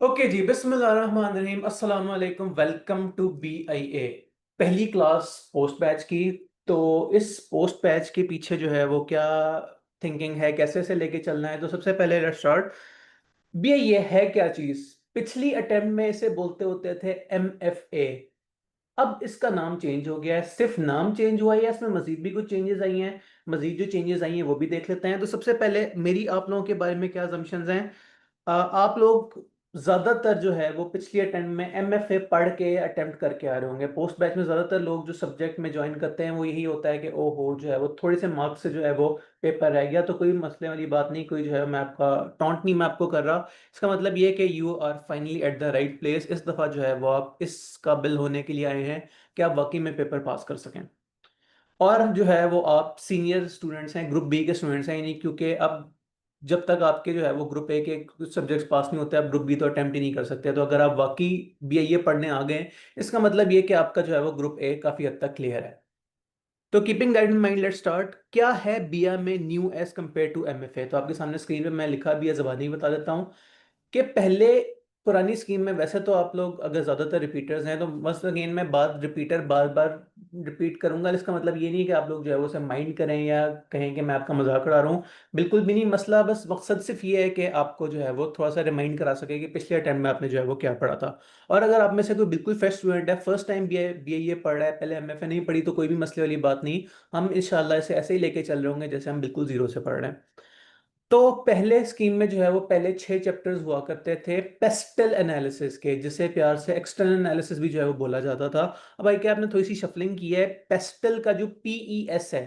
Okay जी, बिस्मिल्लाहिर्रहमानिर्रहीम, अस्सलाम वालेकुम। वेलकम टू BIA, पहली क्लास पोस्ट बैच की। तो इस पोस्ट बैच के पीछे जो है वो क्या थिंकिंग है, कैसे से लेके चलना है। तो सबसे पहले लेट्स स्टार्ट। BIA है क्या चीज़। पिछली अटेम्प्ट में इसे बोलते होते थे MFA। अब इसका नाम चेंज हो गया है। सिर्फ नाम चेंज हुआ है या इसमें मजीद भी कुछ चेंजेस आई हैं। मजीद जो चेंजेस आई हैं वो भी देख लेते हैं। तो सबसे पहले मेरी आप लोगों के बारे में क्या assumptions हैं। आप लोग ज्यादातर जो है वो पिछली अटेम्प्ट में MFA पढ़ के अटेम्प्ट करके आ रहे होंगे। पोस्ट बैच में ज्यादातर लोग जो सब्जेक्ट में ज्वाइन करते हैं वो यही होता है कि ओहो जो है वो थोड़े से मार्क्स से जो है वो पेपर रह गया। तो कोई मसले वाली बात नहीं, कोई जो है मैं आपका टॉन्ट नहीं मैं आपको कर रहा। इसका मतलब ये है कि you are finally at the right place. इस दफा जो है वो आप इस काबिल होने के लिए आए हैं कि आप वाकई में पेपर पास कर सकें। और जो है वो आप सीनियर स्टूडेंट्स हैं, ग्रुप बी के स्टूडेंट्स हैं, यानी क्योंकि अब जब तक आपके जो है वो ग्रुप ए के कुछ सब्जेक्ट्स पास नहीं होते आप ग्रुप बी तो अटेम्प्ट ही नहीं कर सकते। तो अगर आप वाकई BIA पढ़ने आ गए हैं, इसका मतलब ये कि आपका जो है वो ग्रुप ए काफ़ी हद तक क्लियर है। तो keeping that in mind let's start. क्या है BIA में new age compare to MFA। तो आपके सामने स्क्रीन पे मैं लिखा भी है, ज़बानी बता देता हूँ कि पहले पुरानी स्कीम में वैसे तो आप लोग अगर ज़्यादातर रिपीटर्स हैं तो बस अगेन मैं बात रिपीटर बार बार रिपीट करूंगा। इसका मतलब ये नहीं कि आप लोग जो है वो उसे माइंड करें या कहें कि मैं आपका मजाक उड़ा रहा हूँ। बिल्कुल भी नहीं मसला, बस मकसद सिर्फ ये है कि आपको जो है वो थोड़ा सा रिमाइंड करा सके कि पिछले अटेम्प्ट में आपने जो है वो क्या पढ़ा था। और अगर आप में से कोई बिल्कुल फ्रेश स्टूडेंट है, फर्स्ट टाइम BIA पढ़ रहा है, पहले MFA नहीं पढ़ी, तो कोई भी मसले वाली बात नहीं। हम इंशाल्लाह इसे ऐसे ही लेके चल रहे होंगे जैसे हम बिल्कुल जीरो से पढ़ रहे हैं। तो पहले स्कीम में जो है वो पहले 6 चैप्टर्स हुआ करते थे पेस्टल एनालिसिस के, जिसे प्यार से एक्सटर्नल एनालिसिस भी जो है वो बोला जाता था। अब भाई क्या आपने थोड़ी सी शफलिंग की है। पेस्टल का जो PES है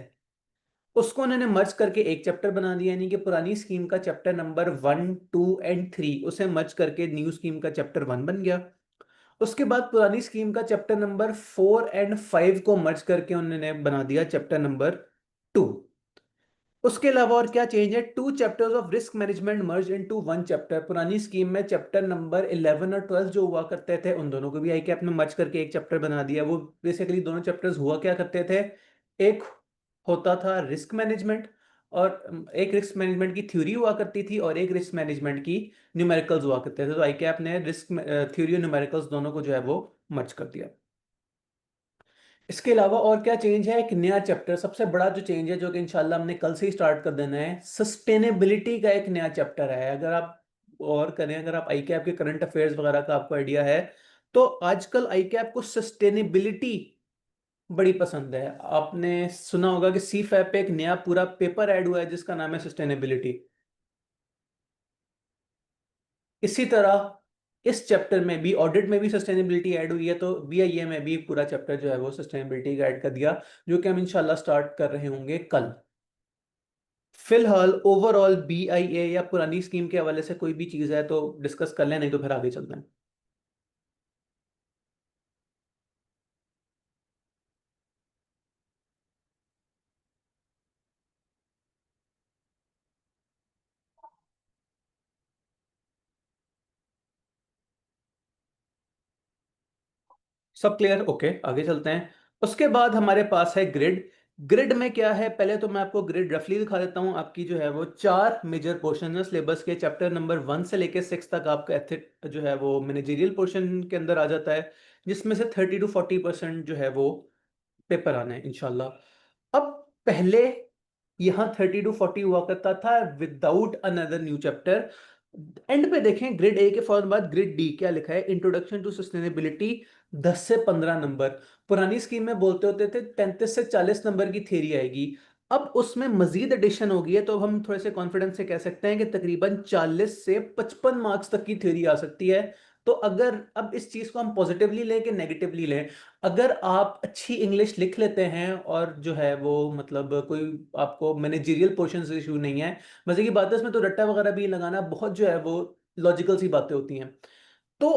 उसको उन्होंने मर्ज करके एक चैप्टर बना दिया, यानी कि पुरानी स्कीम का चैप्टर नंबर 1 2 एंड 3 उसे मर्ज करके न्यू स्कीम का चैप्टर 1 बन गया। उसके बाद पुरानी स्कीम का चैप्टर नंबर 4 एंड 5 को मर्ज करके उन्होंने बना दिया चैप्टर नंबर 2। उसके अलावा और क्या चेंज है, 2 chapters of risk management merge into 1 chapter. पुरानी स्कीम में चैप्टर नंबर 11 और 12 जो हुआ करते थे उन दोनों को भी आई कैप ने मर्ज करके एक चैप्टर बना दिया। वो बेसिकली दोनों चैप्टर्स हुआ क्या करते थे, एक होता था रिस्क मैनेजमेंट, और एक रिस्क मैनेजमेंट की थ्योरी हुआ करती थी और एक रिस्क मैनेजमेंट की न्यूमेरिकल्स हुआ करते थे। तो आई कैप ने रिस्क थ्योरी और न्यूमेरिकल्स दोनों को जो है वो मर्ज कर दिया। इसके अलावा और क्या चेंज है, एक नया चैप्टर, सबसे बड़ा जो चेंज है जो कि इंशाल्लाह हमने कल से ही स्टार्ट कर देना है, सस्टेनेबिलिटी का एक नया चैप्टर है। अगर आप और करें, अगर आप ICAP के करंट अफेयर्स वगैरह का आपको आइडिया है तो आजकल ICAP को सस्टेनेबिलिटी बड़ी पसंद है। आपने सुना होगा कि CFAP पे एक नया पूरा पेपर ऐड हुआ है जिसका नाम है सस्टेनेबिलिटी। इसी तरह इस चैप्टर में भी, ऑडिट में भी सस्टेनेबिलिटी ऐड हुई है, तो BIA में भी पूरा चैप्टर जो है वो सस्टेनेबिलिटी का ऐड कर दिया, जो कि हम इंशाल्लाह स्टार्ट कर रहे होंगे कल। फिलहाल ओवरऑल BIA या पुरानी स्कीम के हवाले से कोई भी चीज़ है तो डिस्कस कर लें, नहीं तो फिर आगे चलते हैं। सब क्लियर, ओके आगे चलते हैं। उसके बाद हमारे पास है ग्रिड। ग्रिड में क्या है, पहले तो मैं आपको ग्रिड रफली दिखा देता हूँ। आपकी जो है वो 4 मेजर पोर्शन है सिलेबस के। चैप्टर नंबर 1 से लेकर 6 तक आपका एथिक जो है वो मैनेजरियल पोर्शन के अंदर आ जाता है, जिसमें से 30 to 40% जो है वो पेपर आना है इंशाल्लाह। अब पहले यहाँ 30 to 40 हुआ करता था without another new chapter. And पे देखें ग्रिड ए के फौरन बाद ग्रिड डी क्या लिखा है, इंट्रोडक्शन टू सस्टेनेबिलिटी, 10 से 15 नंबर। पुरानी स्कीम में बोलते होते थे 35 से 40 नंबर की थ्योरी आएगी। अब उसमें मजीद एडिशन हो गई है, तो अब हम थोड़े से कॉन्फिडेंस से कह सकते हैं कि तकरीबन 40 से 55 मार्क्स तक की थ्योरी आ सकती है। तो अगर अब इस चीज को हम पॉजिटिवली लें कि नेगेटिवली लें, अगर आप अच्छी इंग्लिश लिख लेते हैं और जो है वो मतलब कोई आपको मैनेजरियल पोर्शन से इशू नहीं है, मजे की बात है इसमें तो रट्टा वगैरह भी लगाना बहुत जो है वो लॉजिकल सी बातें होती हैं। तो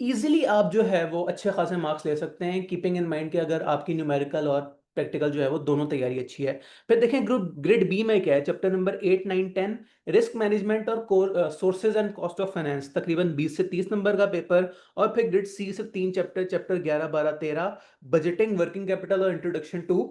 इजीली आप जो है वो अच्छे खासे मार्क्स ले सकते हैं, कीपिंग इन माइंड कि अगर आपकी न्यूमेरिकल और प्रैक्टिकल जो है वो दोनों तैयारी अच्छी है। फिर देखें ग्रुप ग्रिड बी में क्या है, चैप्टर नंबर 8 9 10 रिस्क मैनेजमेंट और sources and cost of finance, तकरीबन 20 से 30 नंबर का पेपर। और फिर ग्रिड सी से 3 chapter, chapter 11 12 13, budgeting, working capital और इंट्रोडक्शन टू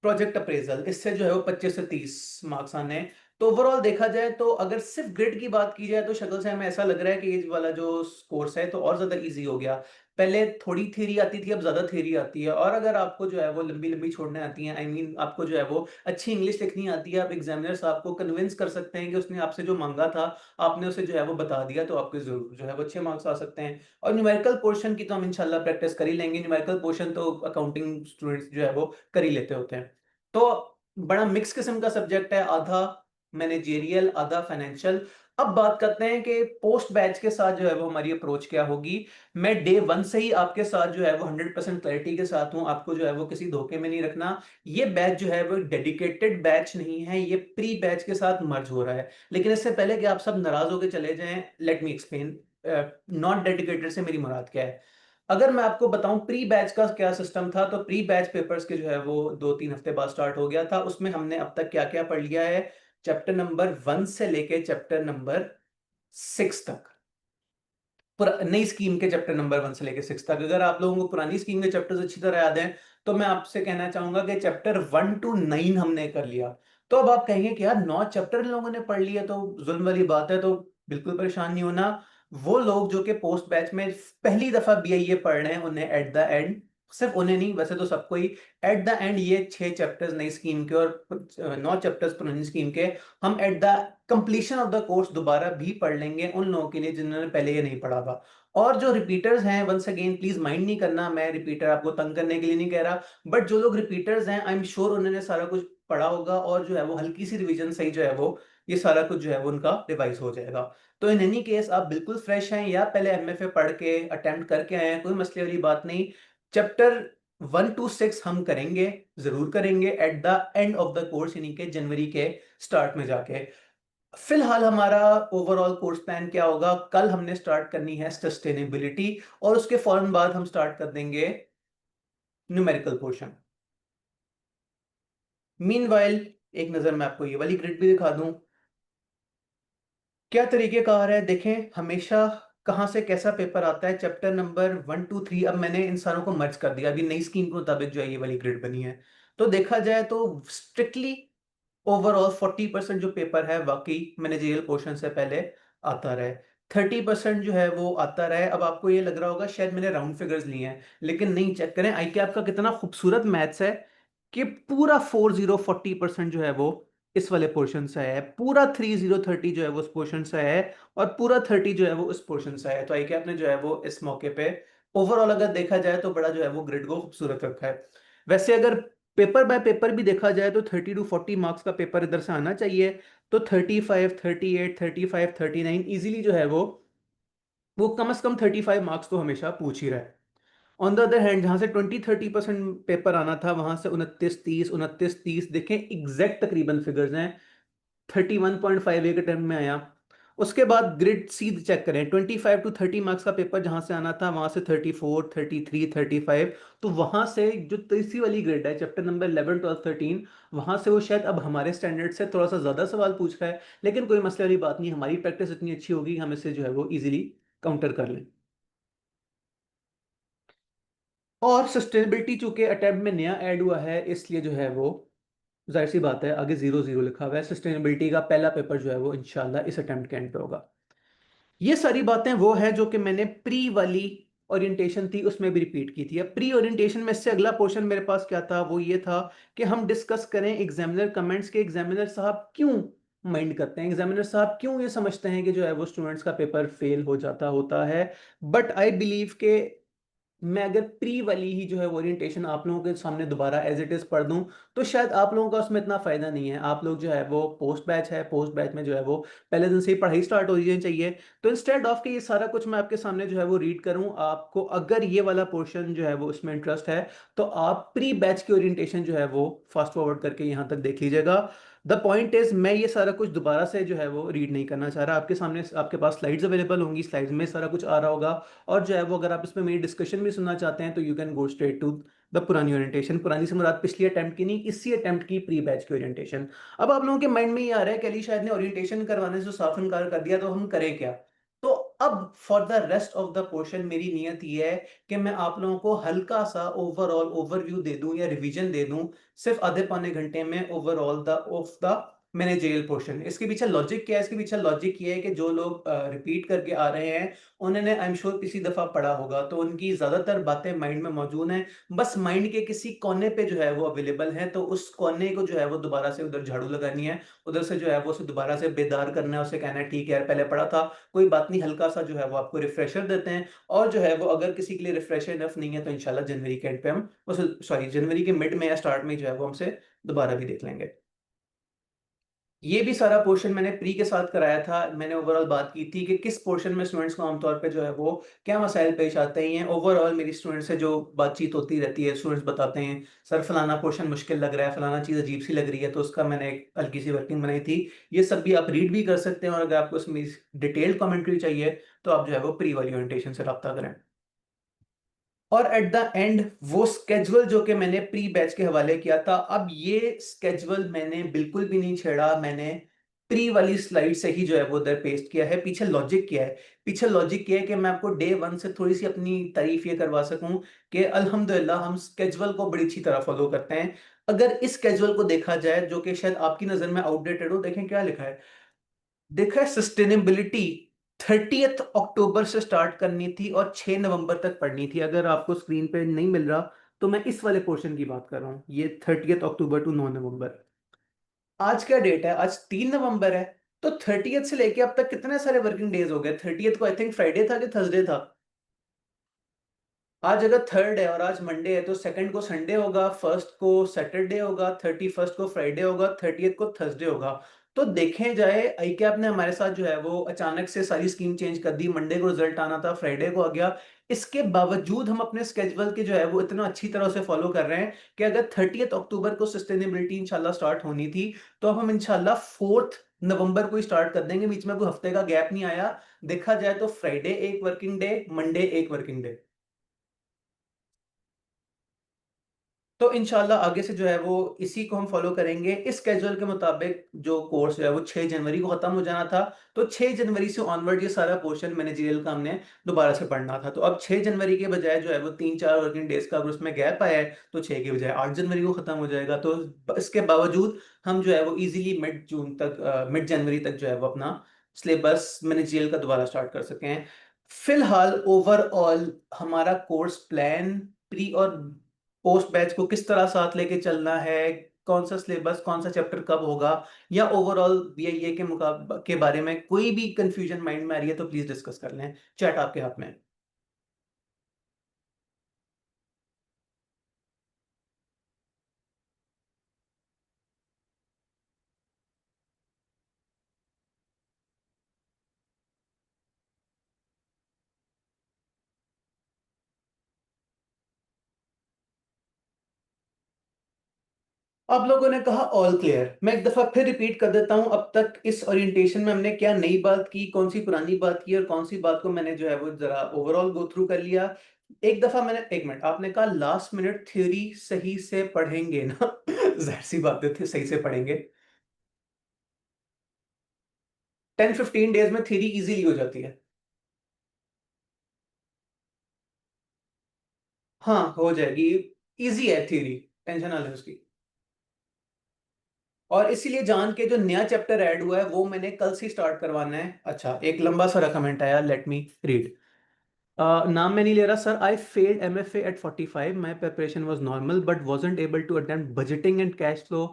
प्रोजेक्ट अप्रेजल, इससे जो है वो 25 से 30 मार्क्स आने हैं। तो ओवरऑल देखा जाए तो अगर सिर्फ ग्रिड की बात की जाए तो शक्ल से हमें ऐसा लग रहा है कि ये वाला जो कोर्स है तो और ज्यादा इजी हो गया। पहले थोड़ी थ्योरी आती थी, अब ज्यादा थ्योरी आती है। और अगर आपको जो है वो लंबी लंबी छोड़ने आती हैं, आई मीन आपको जो है वो अच्छी इंग्लिश लिखनी आती है, आप एग्जामिनर साहब को कन्विंस कर सकते हैं कि उसने आपसे जो मांगा था आपने उसे जो है वो बता दिया, तो आपके जरूर जो है वो अच्छे मार्क्स आ सकते हैं। और न्यूमेरिकल पोर्शन की तो हम इंशाल्लाह प्रैक्टिस कर ही लेंगे। न्यूमेरिकल पोर्शन तो अकाउंटिंग स्टूडेंट्स जो है वो कर ही लेते होते हैं। तो बड़ा मिक्स किस्म का सब्जेक्ट है, आधा मैनेजेरियल आधा फाइनेंशियल। अब बात करते हैं कि पोस्ट बैच के साथ जो है वो हमारी अप्रोच क्या होगी। मैं डे वन से ही आपके साथ जो है वो 100% क्लैरिटी के साथ हूं, आपको जो है वो किसी धोखे में नहीं रखना। ये बैच जो है वो डेडिकेटेड बैच नहीं है, ये प्री बैच के साथ मर्ज हो रहा है। लेकिन इससे पहले कि आप सब नाराज होकर चले जाएं, let me explain not dedicated से मेरी मुराद क्या है। अगर मैं आपको बताऊं प्री बैच का क्या सिस्टम था, तो प्री बैच पेपर्स के जो है वो 2-3 हफ्ते बाद स्टार्ट हो गया था। उसमें हमने अब तक क्या क्या पढ़ लिया है, चैप्टर नंबर 1 से लेके चैप्टर नंबर 6 तक। नई स्कीम के चैप्टर नंबर 1 से लेके 6 तक। अगर आप लोगों को पुरानी स्कीम के चैप्टर्स अच्छी तरह याद हैं तो मैं आपसे कहना चाहूंगा कि चैप्टर 1 to 9 हमने कर लिया। तो अब आप कहेंगे कि यार 9 चैप्टर इन लोगों ने पढ़ लिया तो जुल्म वाली बात है। तो बिल्कुल परेशान नहीं होना। वो लोग जो कि पोस्ट बैच में पहली दफा बीआईए पढ़ रहे हैं, उन्हें एट द एंड, सिर्फ उन्हें नहीं वैसे तो सबको ही, एट द एंड ये 6 चैप्टर्स नई स्कीम के और 9 चैप्टर्स पुरानी स्कीम के हम at the completion of the course दोबारा भी पढ़ लेंगे, उन लोगों के लिए जिन्होंने पहले ये नहीं पढ़ा था। और जो रिपीटर्स हैं, वंस अगेन प्लीज माइंड नहीं करना, मैं रिपीटर आपको तंग करने के लिए नहीं कह रहा, बट जो लोग रिपीटर्स हैं आई एम श्योर उन्होंने सारा कुछ पढ़ा होगा और जो है वो हल्की सी रिवीजन सही जो है वो ये सारा कुछ जो है वो उनका रिवाइज हो जाएगा। तो इन एनी केस आप बिल्कुल फ्रेश हैं या पहले एमएफए पढ़ के अटेम्प्ट करके आए हैं, कोई मसले वाली बात नहीं। चैप्टर 1 to 6 हम करेंगे, जरूर करेंगे at the end of the course, यानी कि जनवरी के स्टार्ट में जाके। फिलहाल हमारा ओवरऑल कोर्स प्लान क्या होगा, कल हमने स्टार्ट करनी है सस्टेनेबिलिटी और उसके फौरन बाद हम स्टार्ट कर देंगे न्यूमेरिकल पोर्शन। मीनवाइल एक नजर मैं आपको ये वाली ग्रिड भी दिखा दूं, क्या तरीकेकार है देखें हमेशा कहां से कैसा पेपर आता है। चैप्टर नंबर 1 to 3 अब मैंने इन सारों को मर्ज कर दिया, अभी नई स्कीम के मुताबिक जो है ये वाली ग्रिड बनी है। तो देखा जाए तो स्ट्रिक्टली ओवरऑल 40% जो पेपर है वाकई मैनेजरियल पोर्शन से पहले आता रहे, 30% जो है वो आता रहे। अब आपको ये लग रहा होगा शायद मैंने राउंड फिगर्स लिए हैं, लेकिन नहीं, चेक करें आई के आपका कितना खूबसूरत मैथ्स है कि पूरा 40 40% जो है वो इस वाले पोर्शन से है, पूरा 30 30 जो है वो उस पोर्शन से है, और पूरा 30 जो है वो उस पोर्शन से है। तो आई के आपने जो है वो इस मौके पे ओवरऑल अगर देखा जाए तो बड़ा जो है वो ग्रिड को खूबसूरत रखा है। वैसे अगर पेपर बाय पेपर भी देखा जाए तो 30 to 40 मार्क्स का पेपर इधर से आना चाहिए। तो 35 38 35 39 इजीली जो है वो कम से कम 35 मार्क्स तो हमेशा पूछ ही रहा है। ऑन द अदर हैंड जहां से 20 30% पेपर आना था वहां से 29 30 देखें एग्जैक्ट तकरीबन फिगर्स हैं। 31.5 एक अटेम्प्ट में आया। उसके बाद ग्रिड सीध चेक करें, 25 to 30 मार्क्स का पेपर जहां से आना था वहां से 34 33 35। तो वहां से जो तीसरी वाली ग्रिड है चैप्टर नंबर 11 12 13, वहां से वो शायद अब हमारे स्टैंडर्ड से थोड़ा सा ज्यादा सवाल पूछ रहा है, लेकिन कोई मसले वाली बात नहीं, हमारी प्रैक्टिस इतनी अच्छी होगी हम इसे जो है वो इजीली काउंटर कर लें। और सस्टेनेबिलिटी चूंकि अटेम्प्ट में नया ऐड हुआ है इसलिए जो है वो जाहिर सी बात है आगे 0 0 लिखा हुआ है। सस्टेनेबिलिटी का पहला पेपर जो है वो इंशाल्लाह इस अटेम्प्ट के एंड पे होगा। ये सारी बातें वो है जो कि मैंने प्री वाली ओरिएंटेशन थी उसमें भी रिपीट की थी। अब प्री ओरिएंटेशन में से अगला पोर्शन मेरे पास क्या था, वो ये था कि हम डिस्कस करें एग्जामिनर कमेंट्स के, एग्जामिनर साहब क्यों माइंड करते हैं, एग्जामिनर साहब क्यों ये समझते हैं कि जो है वो स्टूडेंट्स का पेपर फेल हो जाता होता है। बट आई बिलीव के मैं अगर प्री वाली ही जो है ओरिएंटेशन आप लोगों के सामने दोबारा एज इट इज पढ़ दूं तो शायद आप लोगों का उसमें इतना फायदा नहीं है। आप लोग जो है वो पोस्ट बैच है, पोस्ट बैच में जो है वो पहले दिन से ही पढ़ाई स्टार्ट हो जानी चाहिए। तो इंस्टेड ऑफ के ये सारा कुछ मैं आपके सामने जो है वो रीड करूं, आपको अगर ये वाला पोर्शन जो है वो उसमें इंटरेस्ट है तो आप प्री बैच की ओरिएंटेशन जो है वो फास्ट फॉरवर्ड करके यहाँ तक देख लीजिएगा। द पॉइंट इज मैं ये सारा कुछ दोबारा से जो है वो रीड नहीं करना चाह रहा, आपके सामने आपके पास स्लाइड्स अवेलेबल होंगी, स्लाइड्स में सारा कुछ आ रहा होगा। और जो है वो अगर आप इसमें मेरी डिस्कशन भी सुनना चाहते हैं तो you can go straight to the पुरानी ओरिएंटेशन, पुरानी से मुराद पिछली अटेम्प्ट की नहीं, इसी अटेम्प्ट की प्री बैच की ओरिएंटेशन। अब आप लोगों के माइंड में ये आ रहा है कि अली शायद ने ओरिएंटेशन करवाने से साफ इनकार कर दिया तो हम करें क्या। तो अब for the rest of the portion मेरी नियत ये है कि मैं आप लोगों को हल्का सा ओवरऑल ओवरव्यू दे दूं या रिवीजन दे दूं, सिर्फ आधे पौने घंटे में overall the of the managerial portion. इसके पीछे लॉजिक क्या है? इसके पीछे लॉजिक ये है कि जो लोग रिपीट करके आ रहे हैं, उन्होंने आई एम श्योर किसी दफा पढ़ा होगा, तो उनकी ज्यादातर बातें माइंड में मौजूद हैं। बस माइंड के किसी कोने पे जो है वो अवेलेबल है, तो उस कोने को जो है वो दोबारा से उधर झाड़ू लगानी है, उधर से जो है वो उसे दोबारा से बेदार करना है, उसे कहना है ठीक है यार पहले पढ़ा था, कोई बात नहीं, हल्का सा जो है वो आपको रिफ्रेशर देते हैं। और जो है वो अगर किसी के लिए रिफ्रेशर इनफ नहीं है, तो इंशाल्लाह जनवरी के एंड पे हम उसे, सॉरी जनवरी के मिड में या स्टार्ट में जो है वो हमसे दोबारा भी देख लेंगे। ये भी सारा पोर्शन मैंने प्री के साथ कराया था। मैंने ओवरऑल बात की थी कि किस पोर्शन में स्टूडेंट्स को आमतौर पे जो है वो क्या मसाइल पेश आते हैं। ओवरऑल मेरी स्टूडेंट्स से जो बातचीत होती रहती है, स्टूडेंट्स बताते हैं सर फलाना पोर्शन मुश्किल लग रहा है, फलाना चीज़ अजीब सी लग रही है, तो उसका मैंने एक हल्की सी वर्किंग बनाई थी। ये सब भी आप रीड भी कर सकते हैं, और अगर आपको इसमें डिटेल्ड कमेंट्री चाहिए, तो आप जो है वो प्री वाली ओरिएंटेशन से रब्ता करें। और एट द एंड वो स्केजुअल जो कि मैंने प्री बैच के हवाले किया था, अब ये स्केजुअल मैंने बिल्कुल भी नहीं छेड़ा, मैंने प्री वाली स्लाइड से ही जो है वो उधर पेस्ट किया है। पीछे लॉजिक क्या है? पीछे लॉजिक क्या है कि मैं आपको डे वन से थोड़ी सी अपनी तारीफ ये करवा सकूं कि अल्हम्दुलिल्लाह हम स्केजुअल को बड़ी अच्छी तरह फॉलो करते हैं। अगर इस स्केजुअल को देखा जाए, जो कि शायद आपकी नजर में आउटडेटेड हो, देखें क्या लिखा है। देखा है, सस्टेनेबिलिटी 30 अक्टूबर से स्टार्ट करनी थी और 6 नवंबर तक पढ़नी थी। अगर आपको स्क्रीन पे नहीं मिल रहा, तो मैं इस वाले पोर्शन की बात कर रहा हूँ, ये 30 अक्टूबर टू 9 नवंबर। आज क्या डेट है? आज 3 नवंबर है। तो 30 से लेके अब तक कितने सारे वर्किंग डेज हो गए? 30 को आई थिंक फ्राइडे था कि थर्सडे था। आज अगर थर्ड है और आज मंडे है, तो सेकंड को संडे होगा, फर्स्ट को सैटरडे होगा, 31st को फ्राइडे होगा, 30th को थर्सडे होगा। तो देखें जाए, आई कैप ने हमारे साथ जो है वो अचानक से सारी स्कीम चेंज कर दी। मंडे को रिजल्ट आना था, फ्राइडे को आ गया। इसके बावजूद हम अपने स्केजुअल के जो है वो इतना अच्छी तरह से फॉलो कर रहे हैं कि अगर 30 अक्टूबर को सस्टेनेबिलिटी इंशाल्लाह स्टार्ट होनी थी, तो अब हम इंशाल्लाह 4 नवंबर को ही स्टार्ट कर देंगे। बीच में कोई हफ्ते का गैप नहीं आया। देखा जाए तो फ्राइडे एक वर्किंग डे, मंडे एक वर्किंग डे। तो इंशाल्लाह आगे से जो है वो इसी को हम फॉलो करेंगे। इस कैजुअल के मुताबिक जो कोर्स जो है वो 6 जनवरी को खत्म हो जाना था। तो 6 जनवरी से ऑनवर्ड ये सारा पोर्शन मैनेजरियल का हमने दोबारा से पढ़ना था। तो अब 6 जनवरी के बजाय जो है वो 3-4 वर्किंग डेज का अगर उसमें गैप आया है, तो 6 के बजाय 8 जनवरी को खत्म हो जाएगा। तो इसके बावजूद हम जो है वो इजीली मिड जून तक, मिड जनवरी तक जो है वो अपना सिलेबस मैनेजरियल का दोबारा स्टार्ट कर सके हैं। फिलहाल ओवरऑल हमारा कोर्स प्लान प्री और पोस्ट बैच को किस तरह साथ लेके चलना है, कौन सा सिलेबस, कौन सा चैप्टर कब होगा, या ओवरऑल बीआईए के के बारे में कोई भी कंफ्यूजन माइंड में आ रही है, तो प्लीज डिस्कस कर लें। चैट आपके हाथ में है। अब लोगों ने कहा ऑल क्लियर। मैं एक दफा फिर रिपीट कर देता हूं, अब तक इस ओरिएंटेशन में हमने क्या नई बात की, कौन सी पुरानी बात की, और कौन सी बात को मैंने जो है वो जरा ओवरऑल गो थ्रू कर लिया। एक दफा मैंने, एक मिनट, आपने कहा लास्ट मिनट थ्योरी सही से पढ़ेंगे ना? जाहिर सी बात है, सही से पढ़ेंगे। 10-15 डेज में थ्योरी इजीली हो जाती है। हाँ हो जाएगी। इजी है थ्योरी, टेंशन ना लें उसकी। और इसीलिए जान के जो नया चैप्टर ऐड हुआ है वो मैंने कल से स्टार्ट करवाना है। अच्छा, एक लंबा सा कमेंट आया, लेट मी रीड। नाम मैं नहीं ले रहा sir. I failed MFA at 45, my preparation was normal but wasn't able to attempt budgeting and cash flow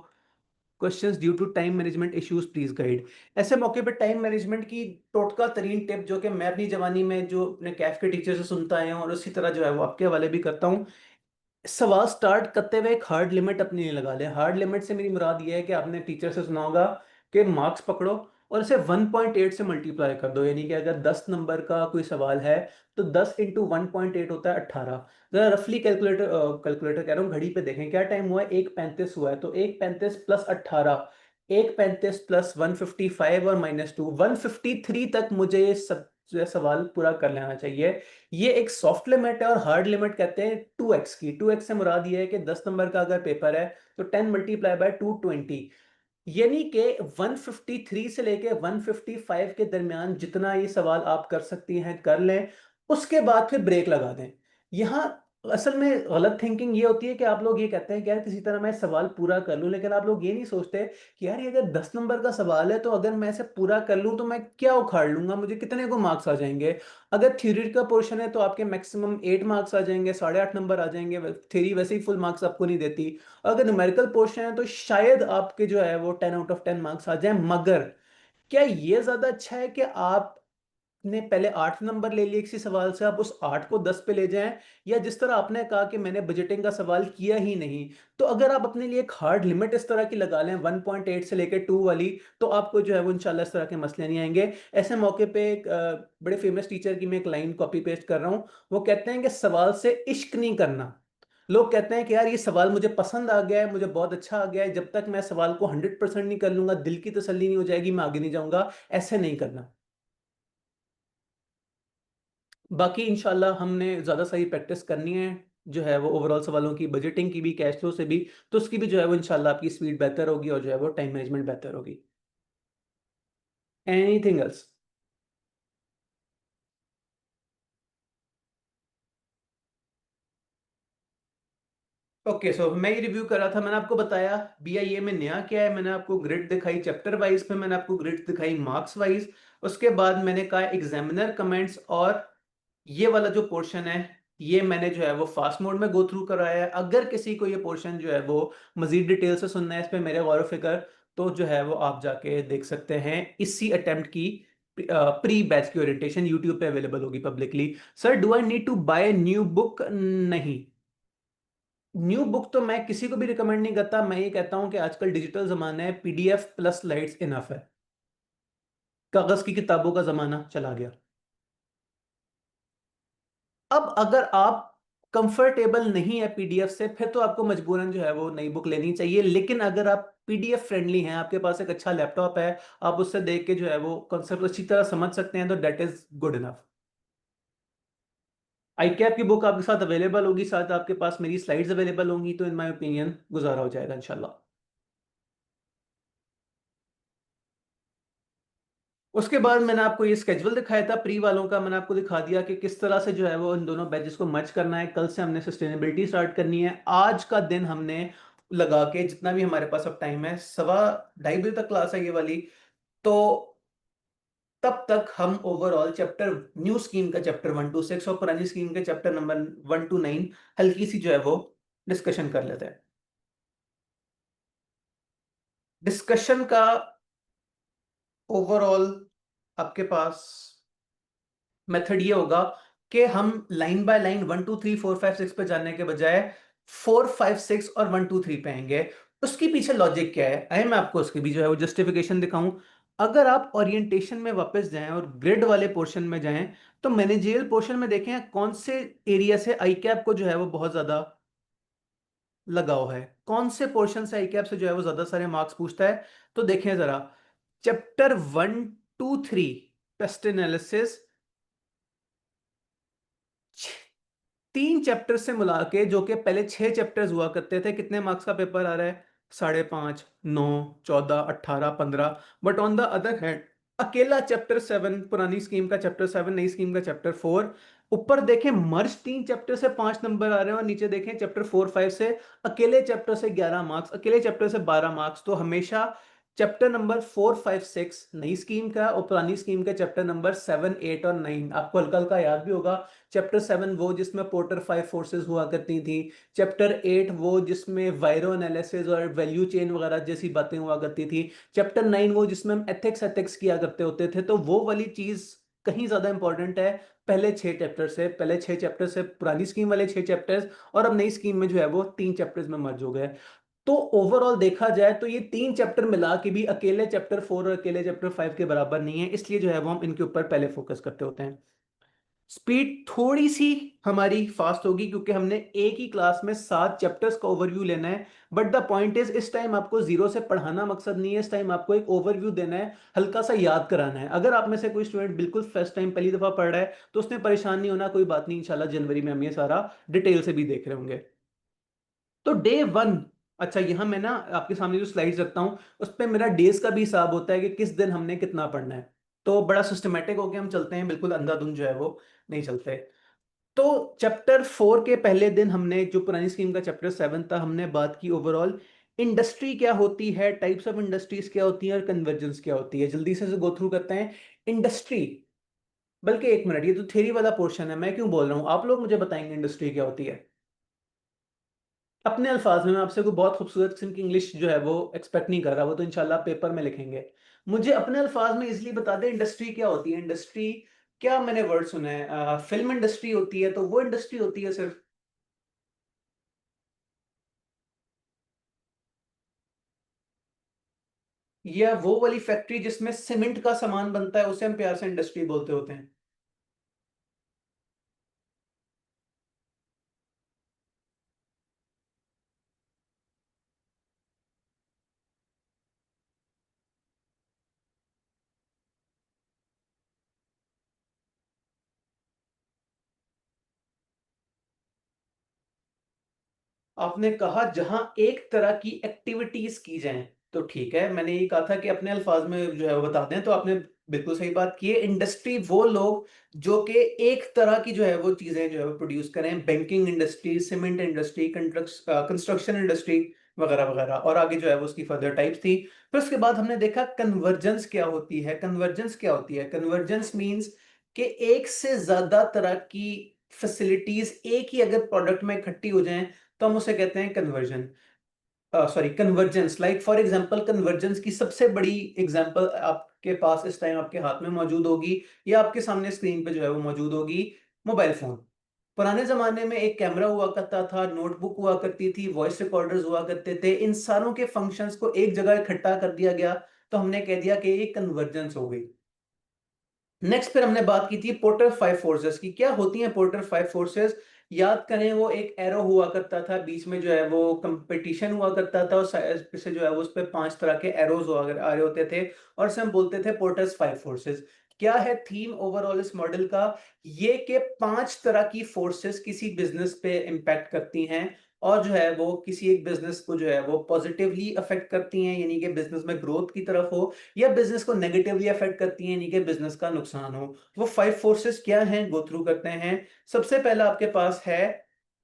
questions due to time management issues, please guide. ऐसे मौके पे टाइम मैनेजमेंट की टोटका तरीन टिप, जो कि मैं अपनी जवानी में जो अपने कैफ के टीचर से सुनता आया हूं और उसी तरह जो है वो आपके हवाले भी करता हूँ। सवाल स्टार्ट करते हुए एक हार्ड लिमिट अपने लिए लगा लें। हार्ड लिमिट से मेरी मुराद ये है कि आपने टीचर से सुना होगा कि मार्क्स पकड़ो और इसे 1.8 से मल्टीप्लाई कर दो, यानी कि अगर 10 नंबर का कोई सवाल है, तो 10 इंटू 1.8 होता है 18। जरा रफली कैलकुलेटर कैलकुलेटर कह रहा हूँ, घड़ी पे देखें क्या टाइम हुआ है। 1:35 हुआ है, तो 1:35 प्लस 18, 1:35 प्लस 155 और -2, 153 तक मुझे ये सब जो है सवाल पूरा कर लेना चाहिए। ये एक सॉफ्ट लिमिट है, और हार्ड लिमिट कहते हैं 2x की। 2x से मुराद ये है कि 10 नंबर का अगर पेपर है, तो 10 मल्टीप्लाई बाय 220, यानी कि 153 से लेके 155 के दरमियान जितना ये सवाल आप कर सकती हैं कर लें। उसके बाद फिर ब्रेक लगा दें। यहाँ असल में गलत थिंकिंग ये होती है कि आप लोग ये कहते हैं कि यार किसी तरह मैं सवाल पूरा कर लूं, लेकिन आप लोग ये नहीं सोचते कि यार ये अगर 10 नंबर का सवाल है तो अगर मैं इसे पूरा कर लूं तो मैं क्या उखाड़ लूंगा, मुझे कितने को मार्क्स आ जाएंगे। अगर थ्योरी का पोर्शन है तो आपके मैक्सिमम 8 मार्क्स आ जाएंगे, 8.5 नंबर आ जाएंगे। थ्योरी वैसे ही फुल मार्क्स आपको नहीं देती। अगर न्यूमेरिकल पोर्शन है तो शायद आपके जो है वो 10 आउट ऑफ 10 मार्क्स आ जाए। मगर क्या ये ज्यादा अच्छा है कि आप ने पहले 8 नंबर ले लिए किसी सवाल से, आप उस 8 को 10 पे ले जाएं, या जिस तरह आपने कहा कि मैंने बजटिंग का सवाल किया ही नहीं, तो अगर आप अपने लिए एक हार्ड लिमिट इस तरह की लगा लें 1.8 से लेकर 2 वाली, तो आपको जो है वो इंशाल्लाह इस तरह के मसले नहीं आएंगे। ऐसे मौके पे एक बड़े फेमस टीचर की मैं एक लाइन कॉपी पेस्ट कर रहा हूँ। वो कहते हैं कि सवाल से इश्क नहीं करना। लोग कहते हैं कि यार ये सवाल मुझे पसंद आ गया है, मुझे बहुत अच्छा आ गया है, जब तक मैं सवाल को 100% नहीं कर लूंगा दिल की तसल्ली नहीं हो जाएगी, मैं आगे नहीं जाऊंगा। ऐसे नहीं करना। बाकी इंशाल्लाह हमने ज़्यादा सारी प्रैक्टिस करनी है, जो है वो ओवरऑल सवालों की, बजटिंग की भी, कैश फ्लो से भी। तो उसकी भी जो है वो इंशाल्लाह आपकी स्पीड बेहतर होगी और जो है वो टाइम मैनेजमेंट बेहतर होगी। Anything else? ओके, सो मैं ये रिव्यू कर रहा था, मैंने आपको बताया बीआईए में नया क्या है। मैंने आपको ग्रिड दिखाई चैप्टर वाइज पे, मैंने आपको ग्रिड दिखाई मार्क्स वाइज। उसके बाद मैंने कहा एग्जामिनर कमेंट्स, और ये वाला जो पोर्शन है ये मैंने जो है वो फास्ट मोड में गो थ्रू कराया है। अगर किसी को ये पोर्शन जो है वो मजीद डिटेल से सुनना है, इस पे मेरे गौर फिक्र, तो जो है वो आप जाके देख सकते हैं इसी अटेम्प्ट की प्री बैच की ओरिएंटेशन यूट्यूब पे अवेलेबल होगी publicly. Sir do I need to buy new book? नहीं, न्यू बुक तो मैं किसी को भी रिकमेंड नहीं करता। मैं ये कहता हूं कि आजकल डिजिटल जमाना है, पीडीएफ प्लस स्लाइड्स इनफ है। कागज की किताबों का जमाना चला गया। अब अगर आप कंफर्टेबल नहीं है पीडीएफ से, फिर तो आपको मजबूरन जो है वो नई बुक लेनी चाहिए। लेकिन अगर आप पीडीएफ फ्रेंडली हैं, आपके पास एक अच्छा लैपटॉप है, आप उससे देख के जो है वो कॉन्सेप्ट अच्छी तरह समझ सकते हैं, तो डेट इज गुड इनफ। आईकैप की बुक आपके साथ अवेलेबल होगी, साथ आपके पास मेरी स्लाइड्स अवेलेबल होंगी, तो इन माय ओपिनियन गुजारा हो जाएगा इंशाल्लाह। उसके बाद मैंने आपको ये स्केड्यूल दिखाया था प्री वालों का, मैंने आपको दिखा दिया कि किस तरह से जो है वो इन दोनों बैचेस को मर्ज करना है। कल से हमने सस्टेनेबिलिटी स्टार्ट करनी है। आज का दिन हमने लगा के जितना भी हमारे पास अब टाइम है, 2:15 बजे तक क्लास है ये वाली, तो तब तक हम ओवरऑल चैप्टर, न्यू स्कीम का चैप्टर 1 to 6 और पुरानी स्कीम के चैप्टर नंबर 1 to 9 हल्की सी जो है वो डिस्कशन कर लेते हैं। डिस्कशन का ओवरऑल आपके पास मेथड ये होगा कि हम लाइन बाय लाइन 1 2 3 4 5 6 पे जाने के बजाय 4 5 6 और 1 2 3 पे आएंगे। उसके पीछे लॉजिक क्या है, आए मैं आपको उसकी भी जो है वो जस्टिफिकेशन दिखाऊं। अगर आप ओरिएंटेशन में वापस जाएं और ग्रिड वाले पोर्शन में जाएं, तो मैनेजरियल पोर्शन में देखें कौन से एरिया से आई कैप को जो है वो बहुत ज्यादा लगाव है, कौन से पोर्शन से आई कैप से जो है वो ज्यादा सारे मार्क्स पूछता है। तो देखें जरा, चैप्टर 1 2 3 पेस्ट एनालिसिस, 3 चैप्टर से मिला के, जो कि पहले 6 चैप्टर्स हुआ करते थे, कितने मार्क्स का पेपर आ रहा है? 5.5, 9, 14, 18, 15। But on the other hand अकेला चैप्टर 7, पुरानी स्कीम का चैप्टर 7, नई स्कीम का चैप्टर 4, ऊपर देखें मर्ज 3 चैप्टर से 5 नंबर आ रहे हैं, और नीचे देखें चैप्टर 4 5 से अकेले चैप्टर से 11 मार्क्स, अकेले चैप्टर से 12 मार्क्स। तो हमेशा चैप्टर नंबर 4 5 6 नई स्कीम का, और पुरानी स्कीम का चैप्टर नंबर 7 8 और 9 आपको हल्का हल्का याद भी होगा। चैप्टर 7 वो जिसमें पोर्टर 5 फोर्सेस हुआ करती थी। चैप्टर 8 वो जिसमें वायरो एनालिसिस और वैल्यू चेन वगैरह जैसी बातें हुआ करती थी। चैप्टर 9 वो जिसमें हम एथिक्स एथिक्स किया करते होते थे। तो वो वाली चीज कहीं ज्यादा इंपॉर्टेंट है पहले 6 चैप्टर से पुरानी स्कीम वाले 6 चैप्टर्स, और अब नई स्कीम में जो है वो 3 चैप्टर्स में मर्ज हो गए। तो ओवरऑल देखा जाए तो ये 3 चैप्टर मिला के भी अकेले चैप्टर 4 और अकेले चैप्टर 5 के बराबर नहीं है, इसलिए जो है वो हम इनके ऊपर पहले फोकस करते होते हैं। स्पीड थोड़ी सी हमारी फास्ट होगी क्योंकि हमने एक ही क्लास में 7 चैप्टर्स का ओवरव्यू लेना है। बट द पॉइंट इज, इस टाइम आपको जीरो से पढ़ाना मकसद नहीं है, इस टाइम आपको एक ओवरव्यू देना है, हल्का सा याद कराना है। अगर आप में से कोई स्टूडेंट बिल्कुल फर्स्ट टाइम पहली दफा पढ़ रहा है, तो उसने परेशान नहीं होना, कोई बात नहीं, इंशाल्लाह जनवरी में हम ये सारा डिटेल से भी देख रहे होंगे। तो डे 1, अच्छा यहाँ मैं ना आपके सामने जो स्लाइड्स रखता हूँ उस पर मेरा डेज का भी हिसाब होता है कि किस दिन हमने कितना पढ़ना है। तो बड़ा सिस्टमेटिक होके हम चलते हैं, बिल्कुल अंधाधुंध जो है वो नहीं चलते। तो चैप्टर 4 के पहले दिन हमने जो पुरानी स्कीम का चैप्टर 7 था, हमने बात की ओवरऑल इंडस्ट्री क्या होती है, टाइप्स ऑफ इंडस्ट्रीज क्या होती है और कन्वर्जेंस क्या होती है। जल्दी से गो थ्रू करते हैं। इंडस्ट्री, बल्कि एक मिनट, ये तो थ्योरी वाला पोर्शन है, मैं क्यों बोल रहा हूँ, आप लोग मुझे बताएंगे इंडस्ट्री क्या होती है अपने अल्फाज में। मैं आपसे कोई बहुत खूबसूरत किस्म की इंग्लिश जो है वो एक्सपेक्ट नहीं कर रहा, वो तो इंशाल्लाह पेपर में लिखेंगे। मुझे अपने अल्फाज में इजली बता दें इंडस्ट्री क्या होती है। इंडस्ट्री, क्या मैंने वर्ड सुना है, फिल्म इंडस्ट्री होती है तो वो इंडस्ट्री होती है सिर्फ, या वो वाली फैक्ट्री जिसमें सीमेंट का सामान बनता है उसे हम प्यार से इंडस्ट्री बोलते होते हैं। आपने कहा जहां एक तरह की एक्टिविटीज की जाएं, तो ठीक है, मैंने ये कहा था कि अपने अल्फाज में जो है वो बता दें, तो आपने बिल्कुल सही बात की है। इंडस्ट्री वो लोग जो कि एक तरह की जो है वो चीजें जो है वो प्रोड्यूस करें, banking industry, cement industry, construction industry वगैरह वगैरह, और आगे जो है वो उसकी फर्दर टाइप्स थी। फिर उसके बाद हमने देखा कन्वर्जेंस क्या होती है। कन्वर्जेंस क्या होती है? कन्वर्जेंस मींस कि एक से ज्यादा तरह की फैसिलिटीज एक ही अगर प्रोडक्ट में इकट्ठी हो जाएं तो हम उसे कहते हैं conversion, sorry convergence. Like for example, convergence की सबसे बड़ी एग्जांपल आपके पास इस टाइम आपके हाथ में मौजूद होगी, या आपके सामने स्क्रीन पे जो है वो मौजूद होगी, मोबाइल फोन। पुराने जमाने में एक कैमरा हुआ करता था, नोटबुक हुआ करती थी, वॉइस रिकॉर्डर्स हुआ करते थे, इन सारों के फंक्शंस को एक जगह इकट्ठा कर दिया गया, तो हमने कह दिया कि ये कन्वर्जेंस हो गई। नेक्स्ट फिर हमने बात की थी पोर्टर फाइव फोर्सेस की। क्या होती हैं पोर्टर फाइव फोर्सेस? याद करें, वो एक एरो हुआ करता था, बीच में जो है वो कंपटीशन हुआ करता था, और साइड से जो है वो उस पे 5 तरह के एरोज हुआ आ रहे होते थे, और इसे हम बोलते थे पोर्टर्स फाइव फोर्सेस। क्या है थीम ओवरऑल इस मॉडल का? ये कि 5 तरह की फोर्सेस किसी बिजनेस पे इम्पैक्ट करती हैं, और जो है वो किसी एक बिजनेस को जो है वो पॉजिटिवली अफेक्ट करती हैं, यानी कि बिजनेस में ग्रोथ की तरफ हो, या बिजनेस को नेगेटिवली अफेक्ट करती हैं, यानी कि बिजनेस का नुकसान हो। वो फाइव फोर्सेस क्या हैं, गो थ्रू करते हैं। सबसे पहला आपके पास है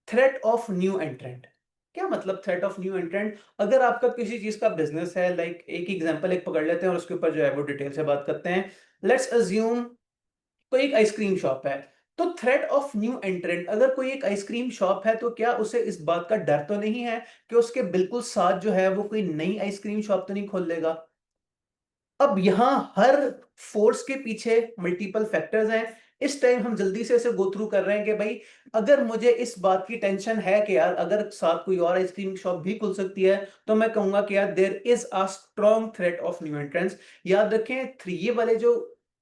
थ्रेट ऑफ न्यू एंट्रेंट। क्या मतलब थ्रेट ऑफ न्यू एंट्रेंट? अगर आपका किसी चीज का बिजनेस है, लाइक एक एग्जांपल एक पकड़ लेते हैं और उसके ऊपर जो है वो डिटेल से बात करते हैं। लेट्स अज्यूम कोई एक आइसक्रीम शॉप है, तो थ्रेट ऑफ न्यू एंट्रेंट, अगर कोई एक आइसक्रीम शॉप है तो क्या उसे इस बात का डर तो नहीं है कि उसके बिल्कुल साथ जो है वो कोई नई आइसक्रीम शॉप तो नहीं खोल लेगा? अब यहां हर फोर्स के पीछे मल्टीपल फैक्टर्स हैं। इस टाइम हम जल्दी से इसे गो थ्रू कर रहे हैं कि भाई, अगर मुझे इस बात की टेंशन है कि यार अगर साथ कोई और आइसक्रीम शॉप भी खुल सकती है, तो मैं कहूंगा कि यार there is a strong threat of new entrance. याद रखें, थ्री ये वाले जो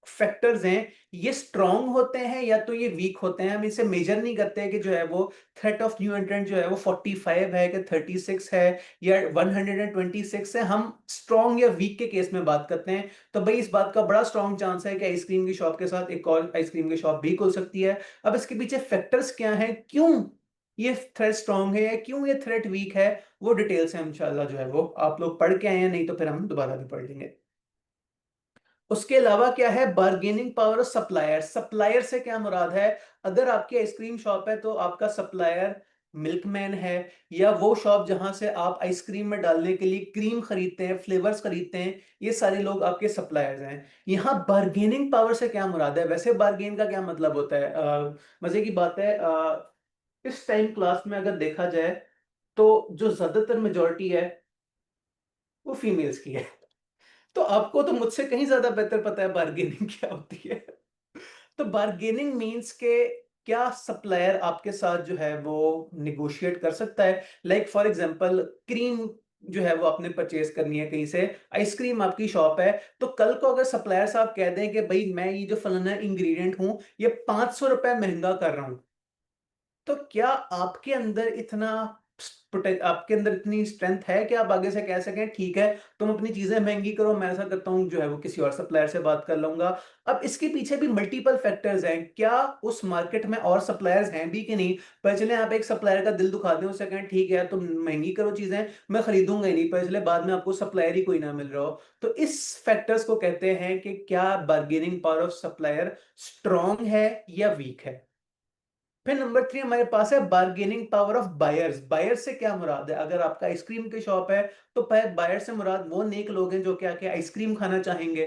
फैक्टर्स हैं, ये स्ट्रॉन्ग होते हैं या तो ये वीक होते हैं। हम इसे मेजर नहीं करते कि जो है वो थ्रेट ऑफ न्यू एंट्रेंट जो है वो 45 है कि 36 है या 126 है। हम स्ट्रॉन्ग या वीक के केस में बात करते हैं। तो भाई, इस बात का बड़ा स्ट्रॉन्ग चांस है कि आइसक्रीम की शॉप के साथ एक और आइसक्रीम की शॉप भी खुल सकती है। अब इसके पीछे फैक्टर्स क्या हैं, क्यों ये थ्रेट स्ट्रॉन्ग है या क्यों ये थ्रेट वीक है, वो डिटेल से इंशाल्लाह जो है वो आप लोग पढ़ के आए हैं, नहीं तो फिर हम दोबारा भी पढ़ लेंगे। उसके अलावा क्या है, bargaining power of supplier. Supplier से क्या मुराद है? अगर आपकी आइसक्रीम शॉप है तो आपका सप्लायर मिल्कमैन है, या वो शॉप जहां से आप आइसक्रीम में डालने के लिए क्रीम खरीदते हैं, फ्लेवर्स खरीदते हैं, ये सारे लोग आपके सप्लायर्स हैं। यहाँ बार्गेनिंग पावर से क्या मुराद है? वैसे बार्गेन का क्या मतलब होता है? मजे की बात है, इस टाइम क्लास में अगर देखा जाए तो जो ज्यादातर मेजोरिटी है वो फीमेल्स की है। तो आपको तो मुझसे कहीं ज्यादा बेहतर पता है बार्गेनिंग क्या होती है। तो बार्गेनिंग मींस के क्या सप्लायर आपके साथ जो है वो निगोशिएट कर सकता है। लाइक फॉर एग्जांपल, क्रीम जो है वो आपने परचेज करनी है कहीं से, आइसक्रीम आपकी शॉप है, तो कल को अगर सप्लायर साहब कह दें कि भाई मैं ये जो फलाना इंग्रेडिएंट हूं ये 500 रुपए महंगा कर रहा हूं, तो क्या आपके अंदर इतना आपके अंदर इतनी स्ट्रेंथ है कि आप आगे से कह सकें ठीक है, तुम अपनी चीजें महंगी करो, मैं ऐसा करता हूं जो है वो किसी और सप्लायर से बात कर लूंगा। अब इसके पीछे भी मल्टीपल फैक्टर्स हैं, क्या उस मार्केट में और सप्लायर्स हैं भी कि नहीं। पर चले आप एक सप्लायर का दिल दुखा दें, उससे कहें ठीक है यार तुम महंगी करो चीजें, मैं खरीदूंगा ही नहीं, पर चले बाद में आपको सप्लायर ही कोई ना मिल रहा हो। तो इस फैक्टर्स को कहते हैं कि क्या bargaining power of supplier strong है या वीक है। फिर नंबर 3 हमारे पास है bargaining power of buyers. Buyer से क्या मुराद है? अगर आपका आइसक्रीम की शॉप है तो बायर से मुराद वो नेक लोग हैं जो क्या क्या आइसक्रीम खाना चाहेंगे।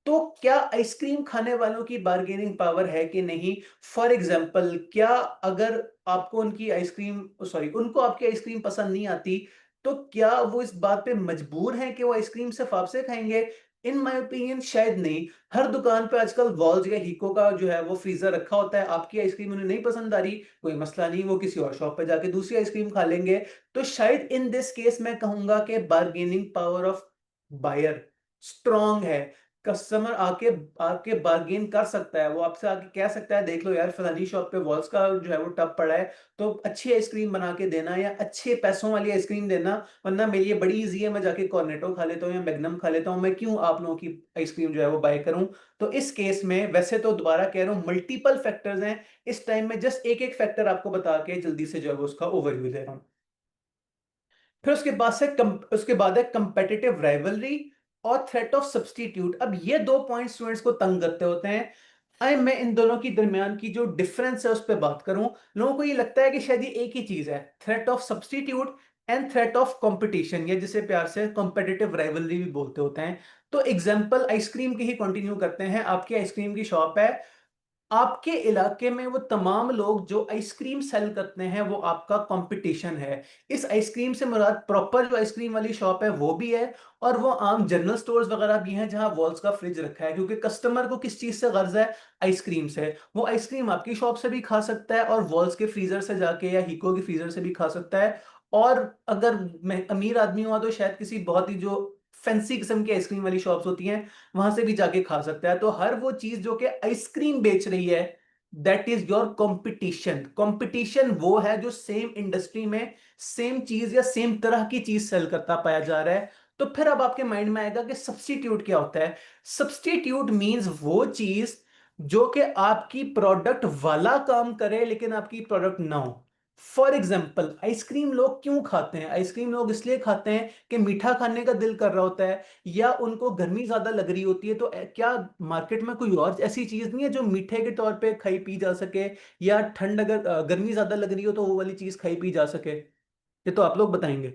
तो क्या आइसक्रीम खाने वालों की बार्गेनिंग पावर है कि नहीं? फॉर एग्जाम्पल, क्या अगर आपको उनकी आइसक्रीम सॉरी उनको आपकी आइसक्रीम पसंद नहीं आती, तो क्या वो इस बात पे मजबूर हैं कि वो आइसक्रीम सिर्फ आपसे खाएंगे? इन माय ओपिनियन शायद नहीं। हर दुकान पे आजकल वॉल्स या हीको का जो है वो फ्रीजर रखा होता है। आपकी आइसक्रीम उन्हें नहीं पसंद आ रही, कोई मसला नहीं, वो किसी और शॉप पे जाके दूसरी आइसक्रीम खा लेंगे। तो शायद इन दिस केस मैं कहूंगा कि bargaining power of buyer strong है। कस्टमर आके आके बार्गेन कर सकता है, वो आपसे आके कह सकता है देख लो यार फलानी शॉप पे वॉल्स का जो है वो टब पड़ा है, तो अच्छी आइसक्रीम बना के देना या अच्छे पैसों वाली आइसक्रीम देना, वरना मेरे लिए बड़ी इजी है, मैं जाके कॉर्नेटो खा लेता हूँ या मैग्नम खा लेता हूँ, मैं क्यों आप लोगों की आइसक्रीम जो है वो बाय करूं। तो इस केस में वैसे तो दोबारा कह रहा हूँ मल्टीपल फैक्टर्स हैं, इस टाइम में जस्ट एक एक फैक्टर आपको बता के जल्दी से जो है वो उसका ओवरव्यू दे रहा हूँ। फिर उसके बाद है कंपेटिटिव राइवलरी और थ्रेट ऑफ सब्स्टिट्यूट। अब ये दो पॉइंट स्टूडेंट्स को तंग करते होते हैं। आए मैं इन दोनों की दरमियान की जो डिफरेंस है उस पर बात करूं। लोगों को ये लगता है कि शायद ये एक ही चीज है, threat of substitute and threat of competition, या जिसे प्यार से कंपेटिटिव राइवलरी भी बोलते होते हैं। तो एग्जांपल आइसक्रीम की ही कंटिन्यू करते हैं। आपकी आइसक्रीम की शॉप है, आपके इलाके में वो तमाम लोग जो आइसक्रीम सेल करते हैं वो आपका कंपटीशन है। इस आइसक्रीम से मुराद प्रॉपर जो आइसक्रीम वाली शॉप है वो भी है, और वो आम जनरल स्टोर्स वगैरह भी हैं जहां वॉल्स का फ्रिज रखा है, क्योंकि कस्टमर को किस चीज से गर्ज है? आइसक्रीम से। वो आइसक्रीम आपकी शॉप से भी खा सकता है और वॉल्स के फ्रीजर से जाके या हीको के फ्रीजर से भी खा सकता है। और अगर मैं अमीर आदमी हुआ तो शायद किसी बहुत ही जो फैंसी किस्म की आइसक्रीम वाली शॉप्स होती हैं वहां से भी जाके खा सकता है। तो हर वो चीज जो कि आइसक्रीम बेच रही है, that is your competition. Competition वो है जो सेम इंडस्ट्री में सेम चीज या सेम तरह की चीज सेल करता पाया जा रहा है। तो फिर अब आपके माइंड में आएगा कि सब्स्टिट्यूट क्या होता है? सब्स्टिट्यूट मींस वो चीज जो कि आपकी प्रोडक्ट वाला काम करे लेकिन आपकी प्रोडक्ट ना हो। फॉर एग्जाम्पल, आइसक्रीम लोग क्यों खाते हैं? आइसक्रीम लोग इसलिए खाते हैं कि मीठा खाने का दिल कर रहा होता है, या उनको गर्मी ज्यादा लग रही होती है। तो क्या मार्केट में कोई और ऐसी चीज नहीं है जो मीठे के तौर पे खाई पी जा सके, या ठंड अगर गर्मी ज्यादा लग रही हो तो वो वाली चीज खाई पी जा सके? ये तो आप लोग बताएंगे।